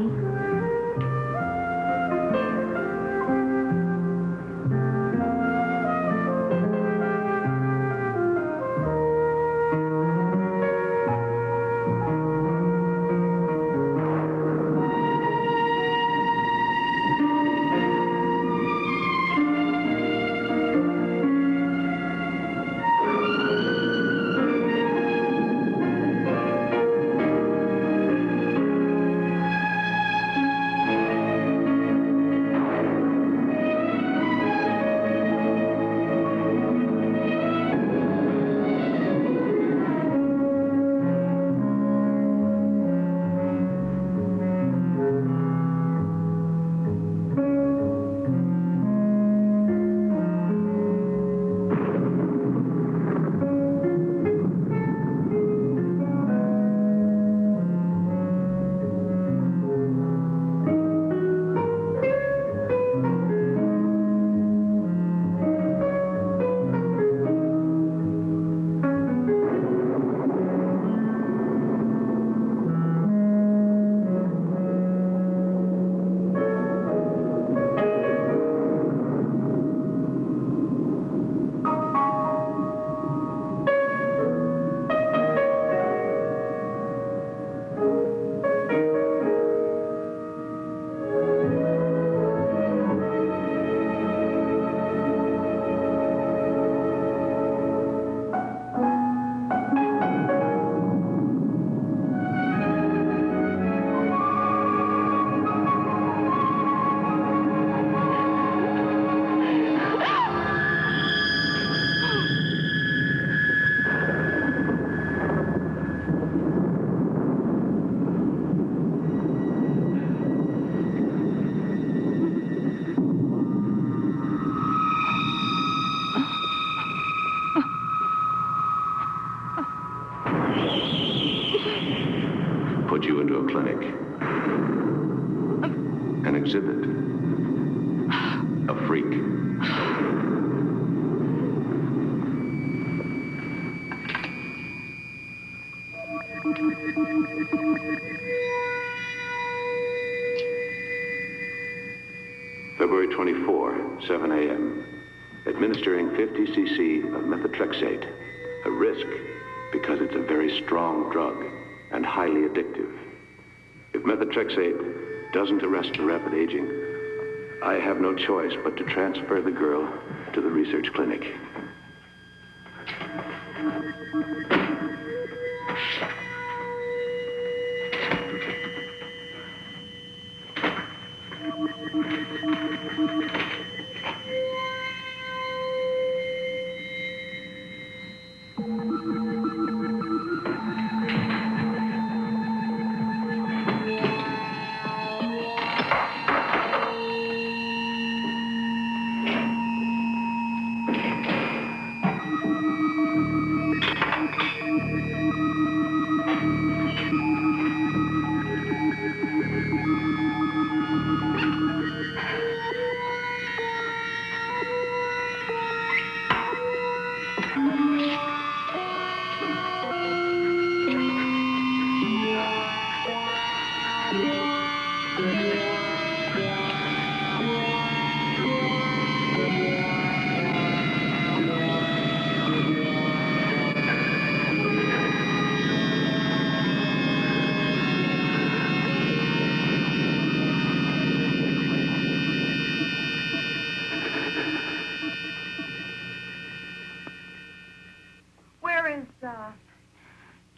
Put you into a clinic. An exhibit. A freak. February 24, 7 a.m. Administering 50 cc of methotrexate. A risk because it's a very strong drug and highly addictive. If methotrexate doesn't arrest the rapid aging, I have no choice but to transfer the girl to the research clinic.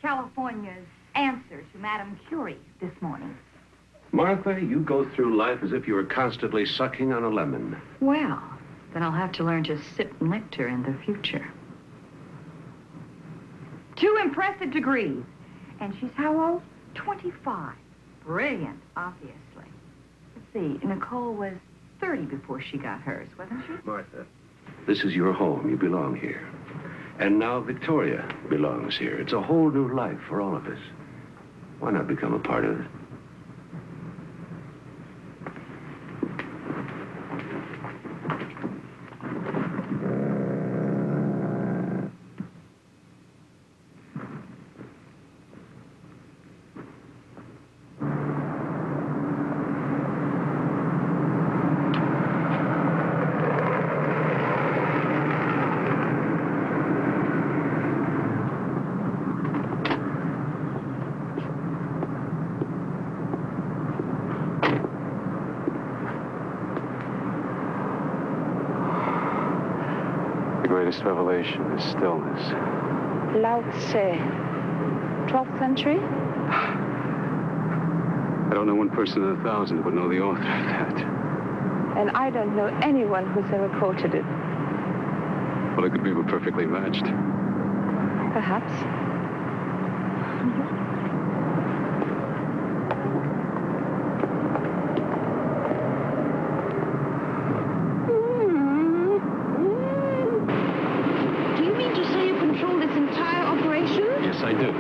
California's answer to Madame Curie this morning. Martha, you go through life as if you were constantly sucking on a lemon. Well, then I'll have to learn to sip nectar in the future. 2 impressive degrees. And she's how old? 25. Brilliant, obviously. Let's see, Nicole was 30 before she got hers, wasn't she? Martha, this is your home. You belong here. And now Victoria belongs here. It's a whole new life for all of us. Why not become a part of it? greatest revelation is stillness. Lao Tse. 12th century? I don't know one person in 1,000 who would know the author of that. And I don't know anyone who's ever quoted it. Well, it could be perfectly matched. Perhaps. Do you mean to say you control this entire operation? Yes, I do.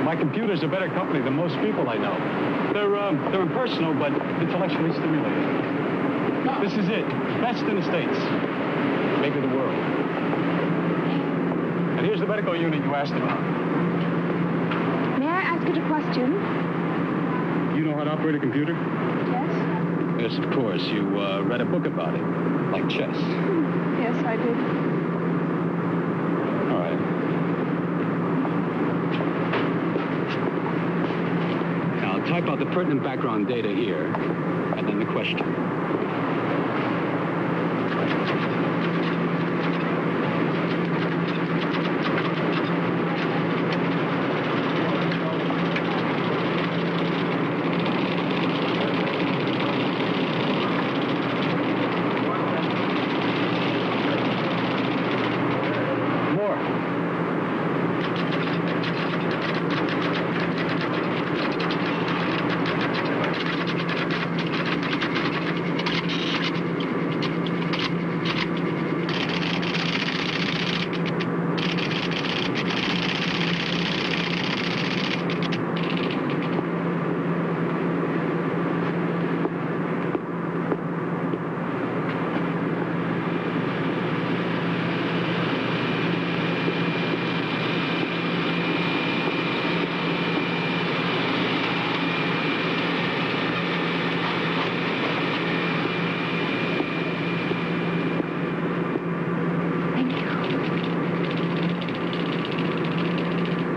My computer's a better company than most people I know. They're impersonal, but intellectually stimulating. This is it. Best in the States. Maybe the world. And here's the medical unit you asked about. May I ask you a question? You know how to operate a computer? Yes? Yes, of course. You read a book about it, like chess. Yes, I did. All right. Now, type out the pertinent background data here, and then the question.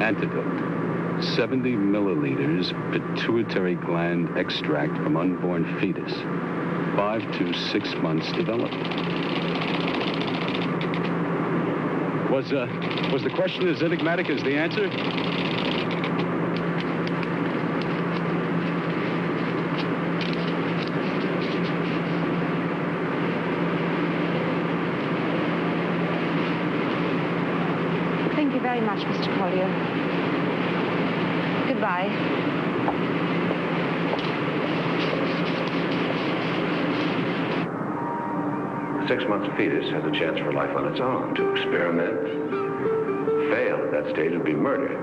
Antidote. 70 milliliters pituitary gland extract from unborn fetus. 5 to 6 months development. Was the question as enigmatic as the answer? Thank you very much, Mr. Collier. Goodbye. 6 months fetus has a chance for life on its own. To experiment, fail at that stage would be murder.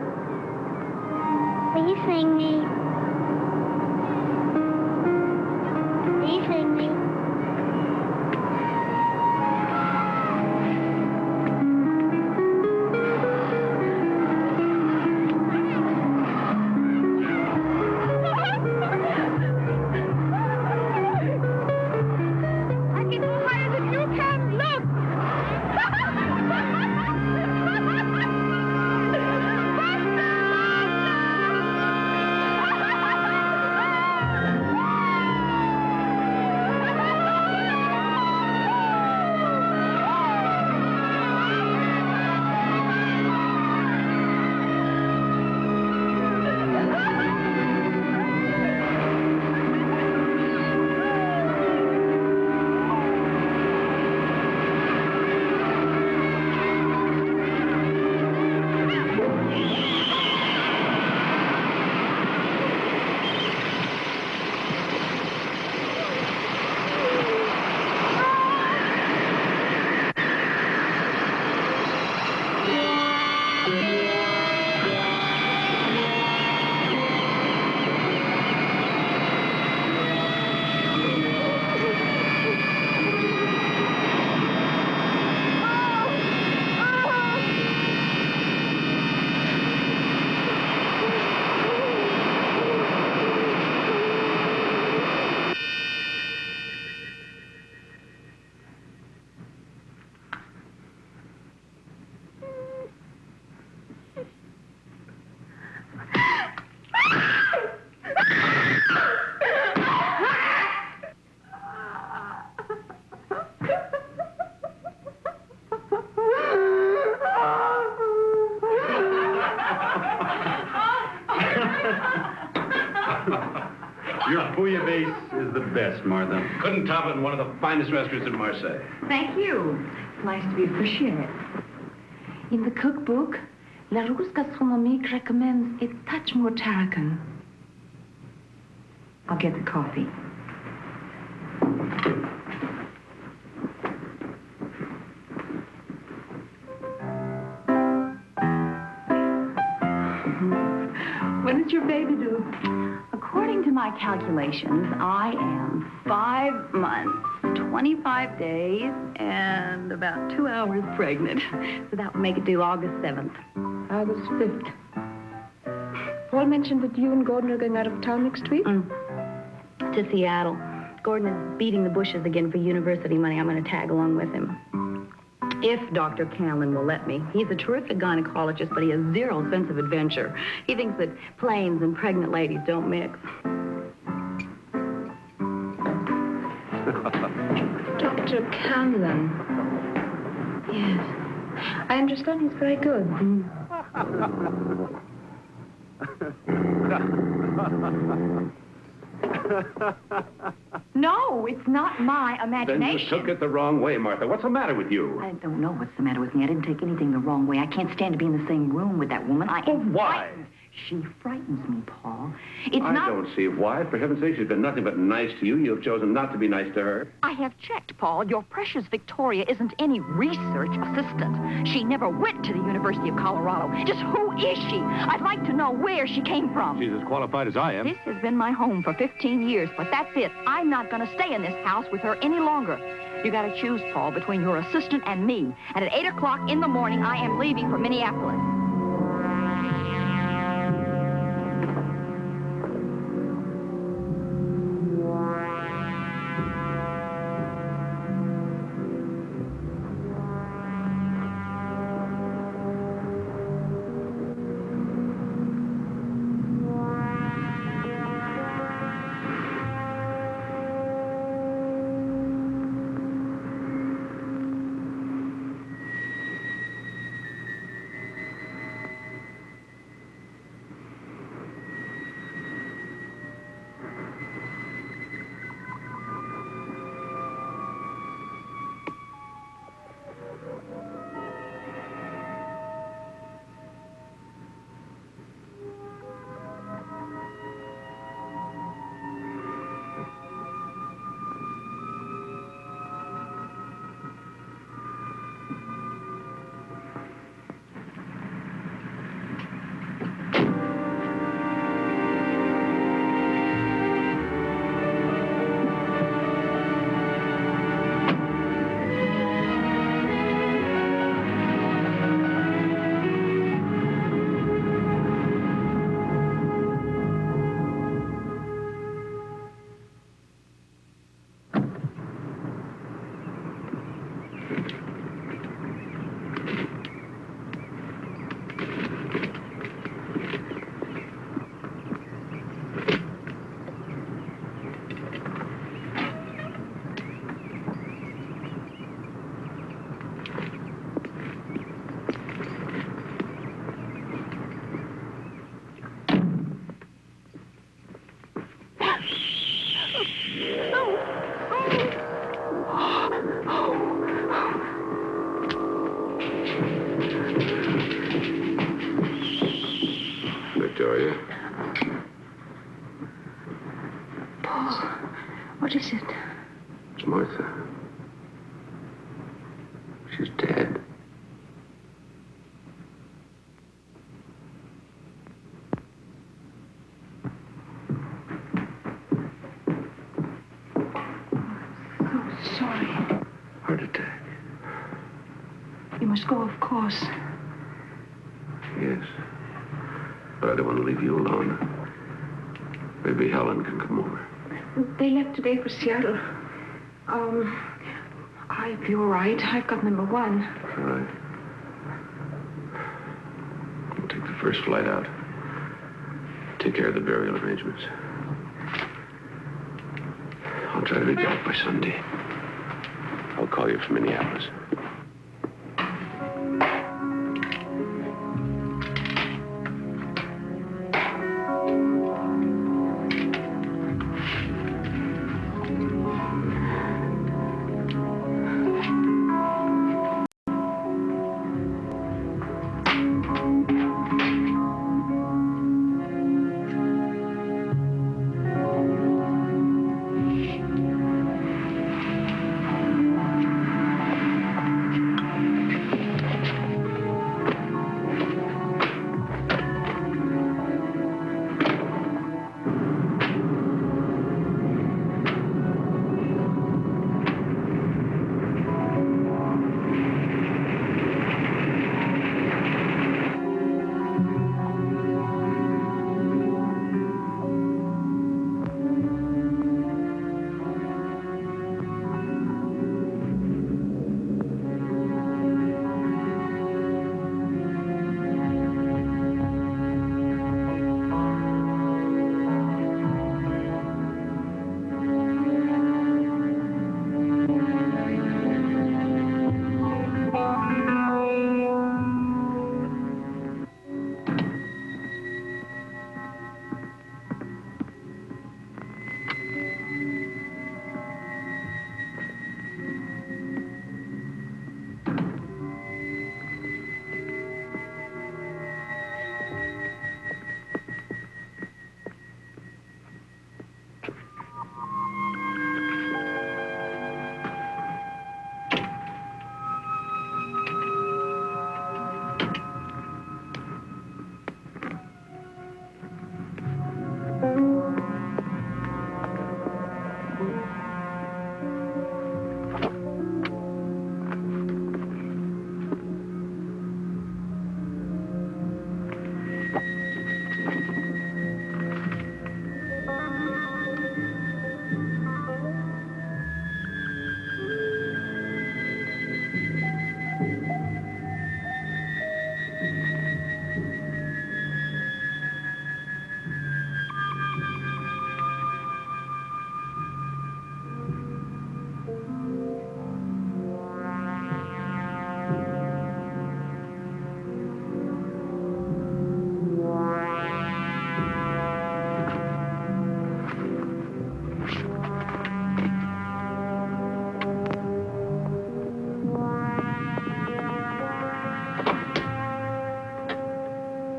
Will you sing me? Will you sing me? bouillabaisse is the best, Martha. Couldn't top it in one of the finest restaurants in Marseille. Thank you. It's nice to be appreciated. In the cookbook, La Rousse Gastronomique recommends a touch more tarragon. I'll get the coffee. When did your baby do? According to my calculations, I am 5 months, 25 days, and about 2 hours pregnant. So that would make it due August 7th. August 5th. Paul mentioned that you and Gordon are going out of town next week? To Seattle. Gordon is beating the bushes again for university money. I'm going to tag along with him. If Dr. Canlin will let me. He's a terrific gynecologist, but he has zero sense of adventure. He thinks that planes and pregnant ladies don't mix. Dr. Canlin. Yes. I understand he's very good. No, it's not my Then imagination. you took it the wrong way, Martha. What's the matter with you? I don't know what's the matter with me. I didn't take anything the wrong way. I can't stand to be in the same room with that woman. I am why? frightened. She frightens me, Paul. It's I not... don't see why. For heaven's sake, she's been nothing but nice to you. You've chosen not to be nice to her. I have checked, Paul. Your precious Victoria isn't any research assistant. She never went to the University of Colorado. Just who is she? I'd like to know where she came from. She's as qualified as I am. This has been my home for 15 years, but that's it. I'm not going to stay in this house with her any longer. You got to choose, Paul, between your assistant and me. And at 8 o'clock in the morning, I am leaving for Minneapolis. Victoria. Paul, what is it? It's Martha. She's dead. So sorry. Heart attack. You must go, of course. Yes. But I don't want to leave you alone. Maybe Helen can come over. They left today for Seattle. I'll be all right. I've got number 1. All right. We'll take the first flight out. Take care of the burial arrangements. I'll try to be back by Sunday. I'll call you from Minneapolis.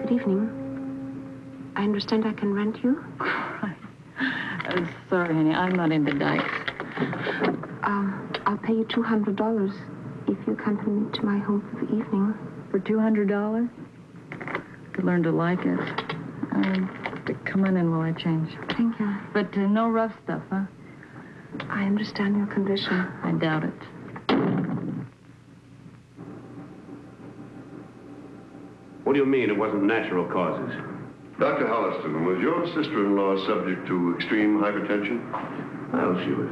Good evening. I understand I can rent you? Sorry, honey, I'm not into dykes. I'll pay you $200 if you accompany me to my home for the evening. For $200? Could learn to like it. Come on in while I change. Thank you. But no rough stuff, huh? I understand your condition. I doubt it. What do you mean it wasn't natural causes? Dr. Holliston, was your sister-in-law subject to extreme hypertension? Well, she was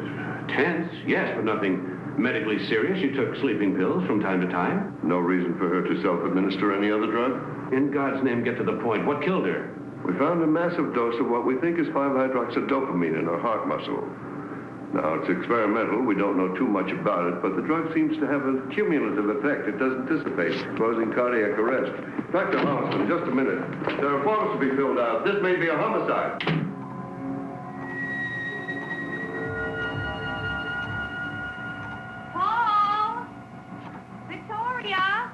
tense, yes, but nothing medically serious. She took sleeping pills from time to time. No reason for her to self-administer any other drug? In God's name, get to the point. What killed her? We found a massive dose of what we think is 5-hydroxydopamine in her heart muscle. Now, it's experimental. We don't know too much about it, but the drug seems to have a cumulative effect. It doesn't dissipate, causing cardiac arrest. Dr. Holliston, just a minute. There are forms to be filled out. This may be a homicide. Paul? Victoria?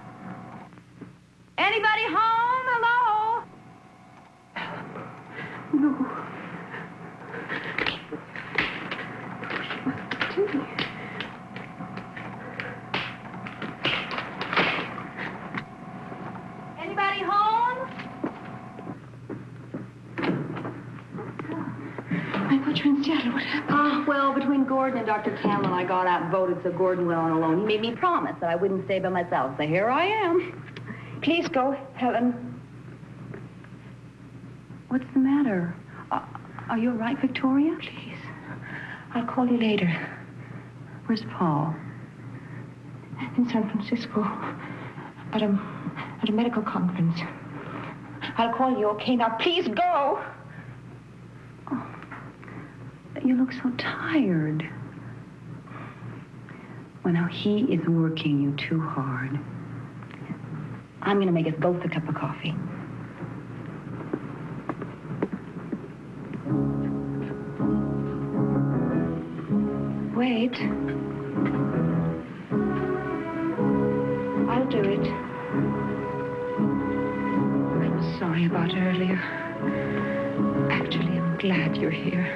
Anybody home? Hello? No. Anybody home? I thought you were in Seattle. What happened? Well, between Gordon and Dr. Campbell, I got outvoted, so Gordon went on alone. He made me promise that I wouldn't stay by myself, so here I am. Please go, Helen. What's the matter? Are you all right, Victoria? Please. I'll call you later. Where's Paul? In San Francisco. At a medical conference. I'll call you, okay? Now, please go. Oh, you look so tired. Well, now, he is working you too hard. I'm going to make us both a cup of coffee. Wait. I'll do it. I'm sorry about earlier. Actually, I'm glad you're here.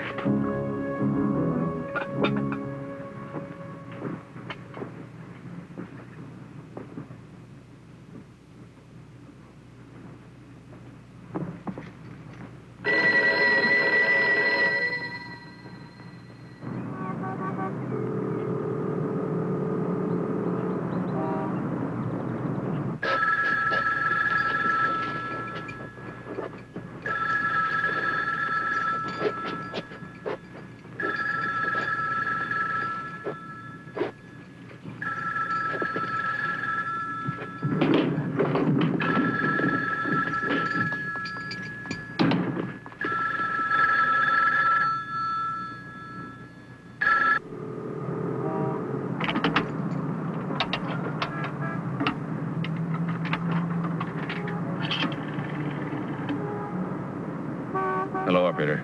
Hello, operator.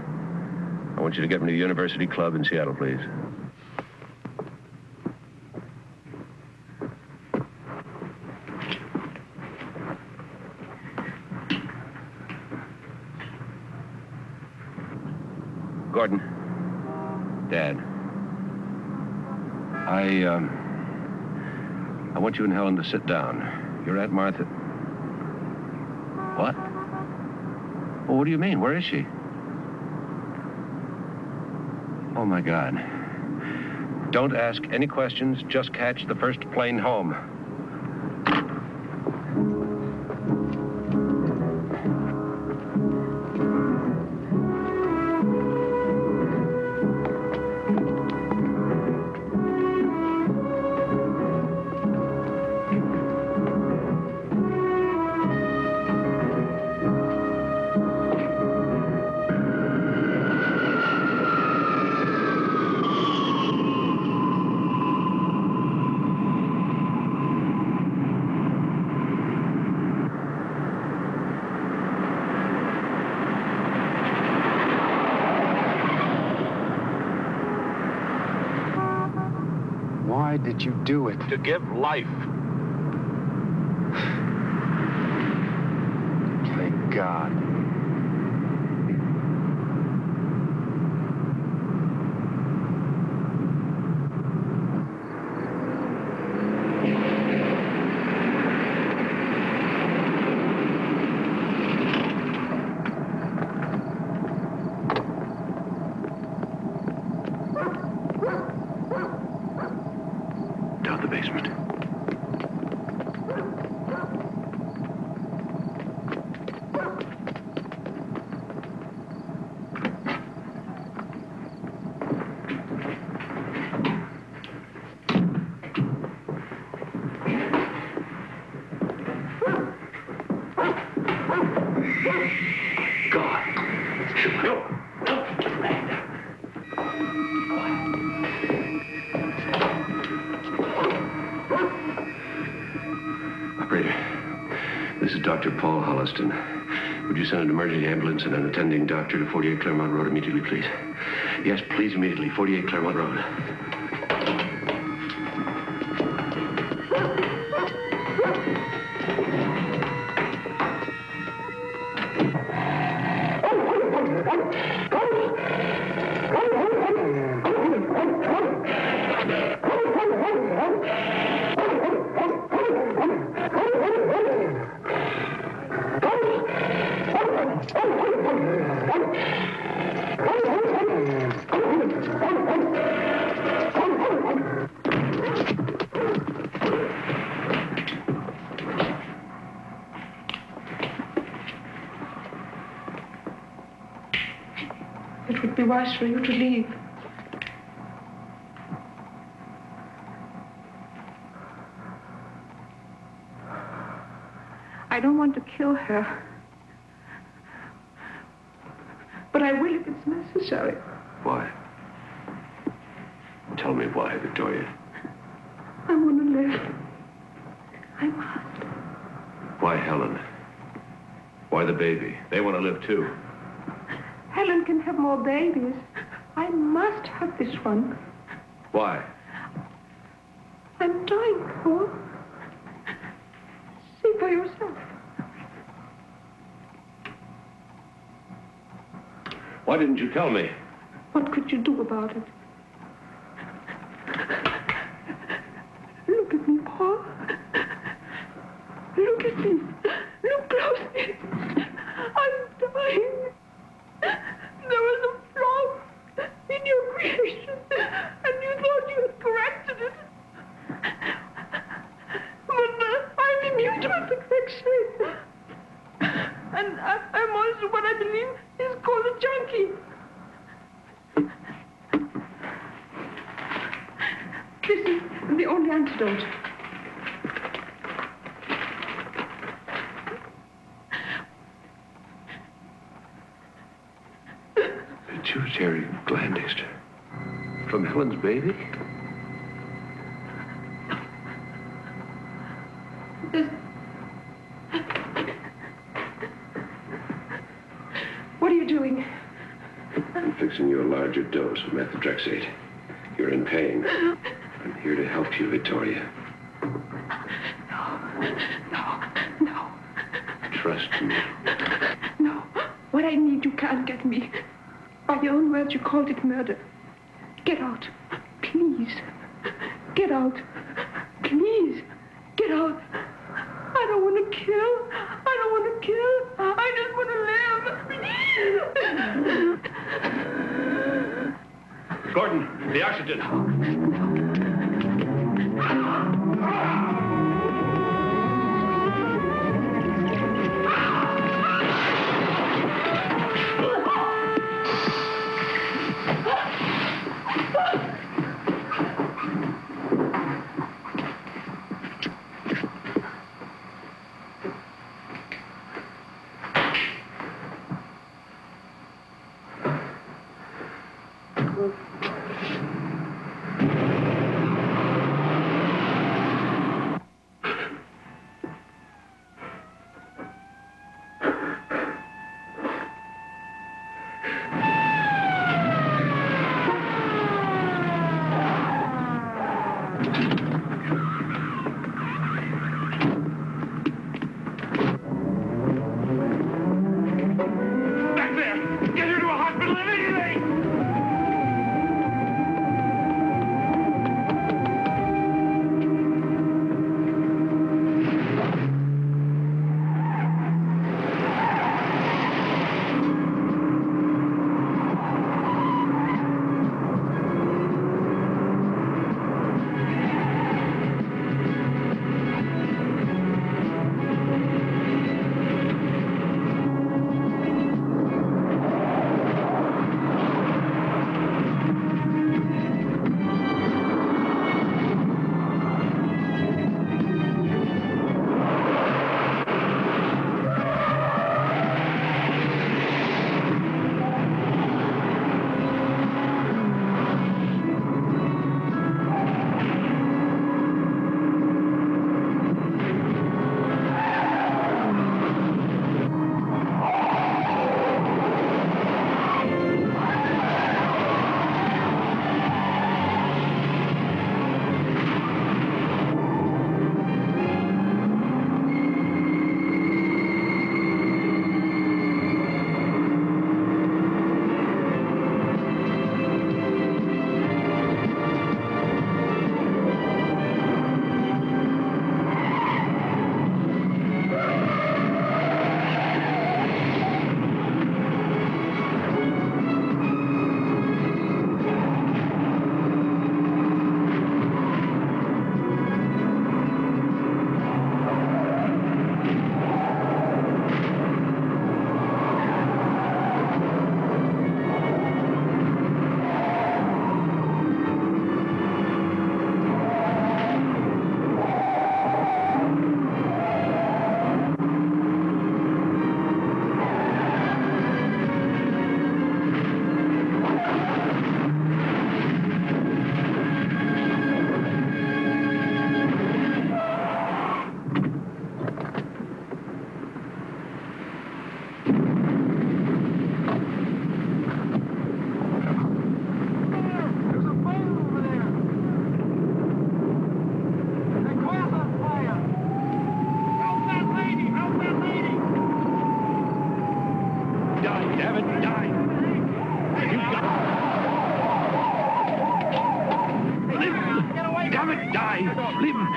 I want you to get me to the University Club in Seattle, please. Gordon. Dad. I want you and Helen to sit down. Your Aunt Martha... What? Well, what do you mean? Where is she? Oh, my God. Don't ask any questions. Just catch the first plane home. Why did you do it? To give life. Thank God. Down the basement. Operator, this is Dr. Paul Holliston. Would you send an emergency ambulance and an attending doctor to 48 Claremont Road immediately, please? Yes, please, immediately. 48 Claremont Road. It would be wise for you to leave. I don't want to kill her. But I will if it's necessary. Why? Tell me why, Victoria. I want to live. I must. Why Helen? Why the baby? They want to live too. Helen can have more babies. I must have this one. Why? I'm dying, Paul. See for yourself. Why didn't you tell me? What could you do about it? Look at me, Paul. Look at me. Look closely. I'm dying. There was a flaw in your creation, and you thought you had corrected it. But I'm immune to imperfection. And I'm also what I believe is called a junkie. This is the only antidote. Pituitary gland extract. From Helen's baby? What are you doing? I'm fixing you a larger dose of methotrexate. You're in pain. I'm here to help you, Victoria. No. Trust me. No. What I need, you can't get me. By your own words, you called it murder. Get out. Please. Get out. Please. Get out. I don't want to kill. I don't want to kill. I just want to live. Gordon, the oxygen.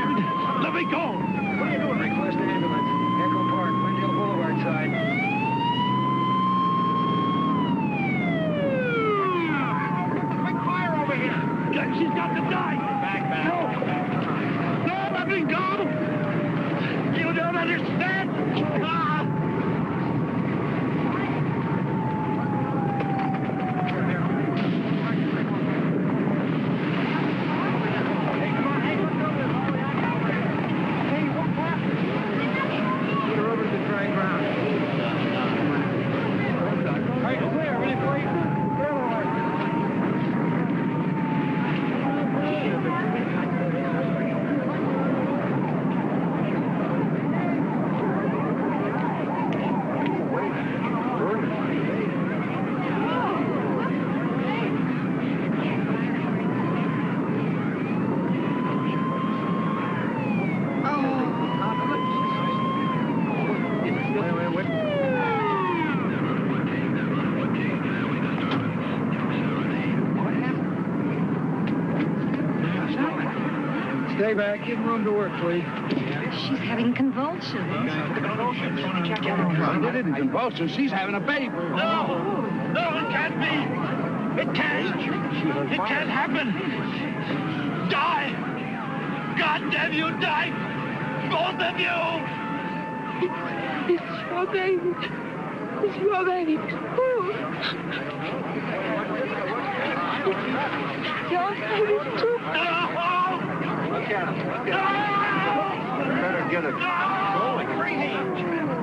Let me go! What are you doing? Request an ambulance. Echo Park, Glendale Boulevard side. Quick fire over here! She's got to die! Back. No! No, let me go! You don't understand! Ah! Stay back. Give room to work, please. She's having convulsions. She did it in convulsions. She's having a baby. No! No, it can't be! It can't! It can't happen! Die! God damn you, die! Both of you! It's your baby. It's your baby. Your baby too. Look at him. Better get it. Going crazy.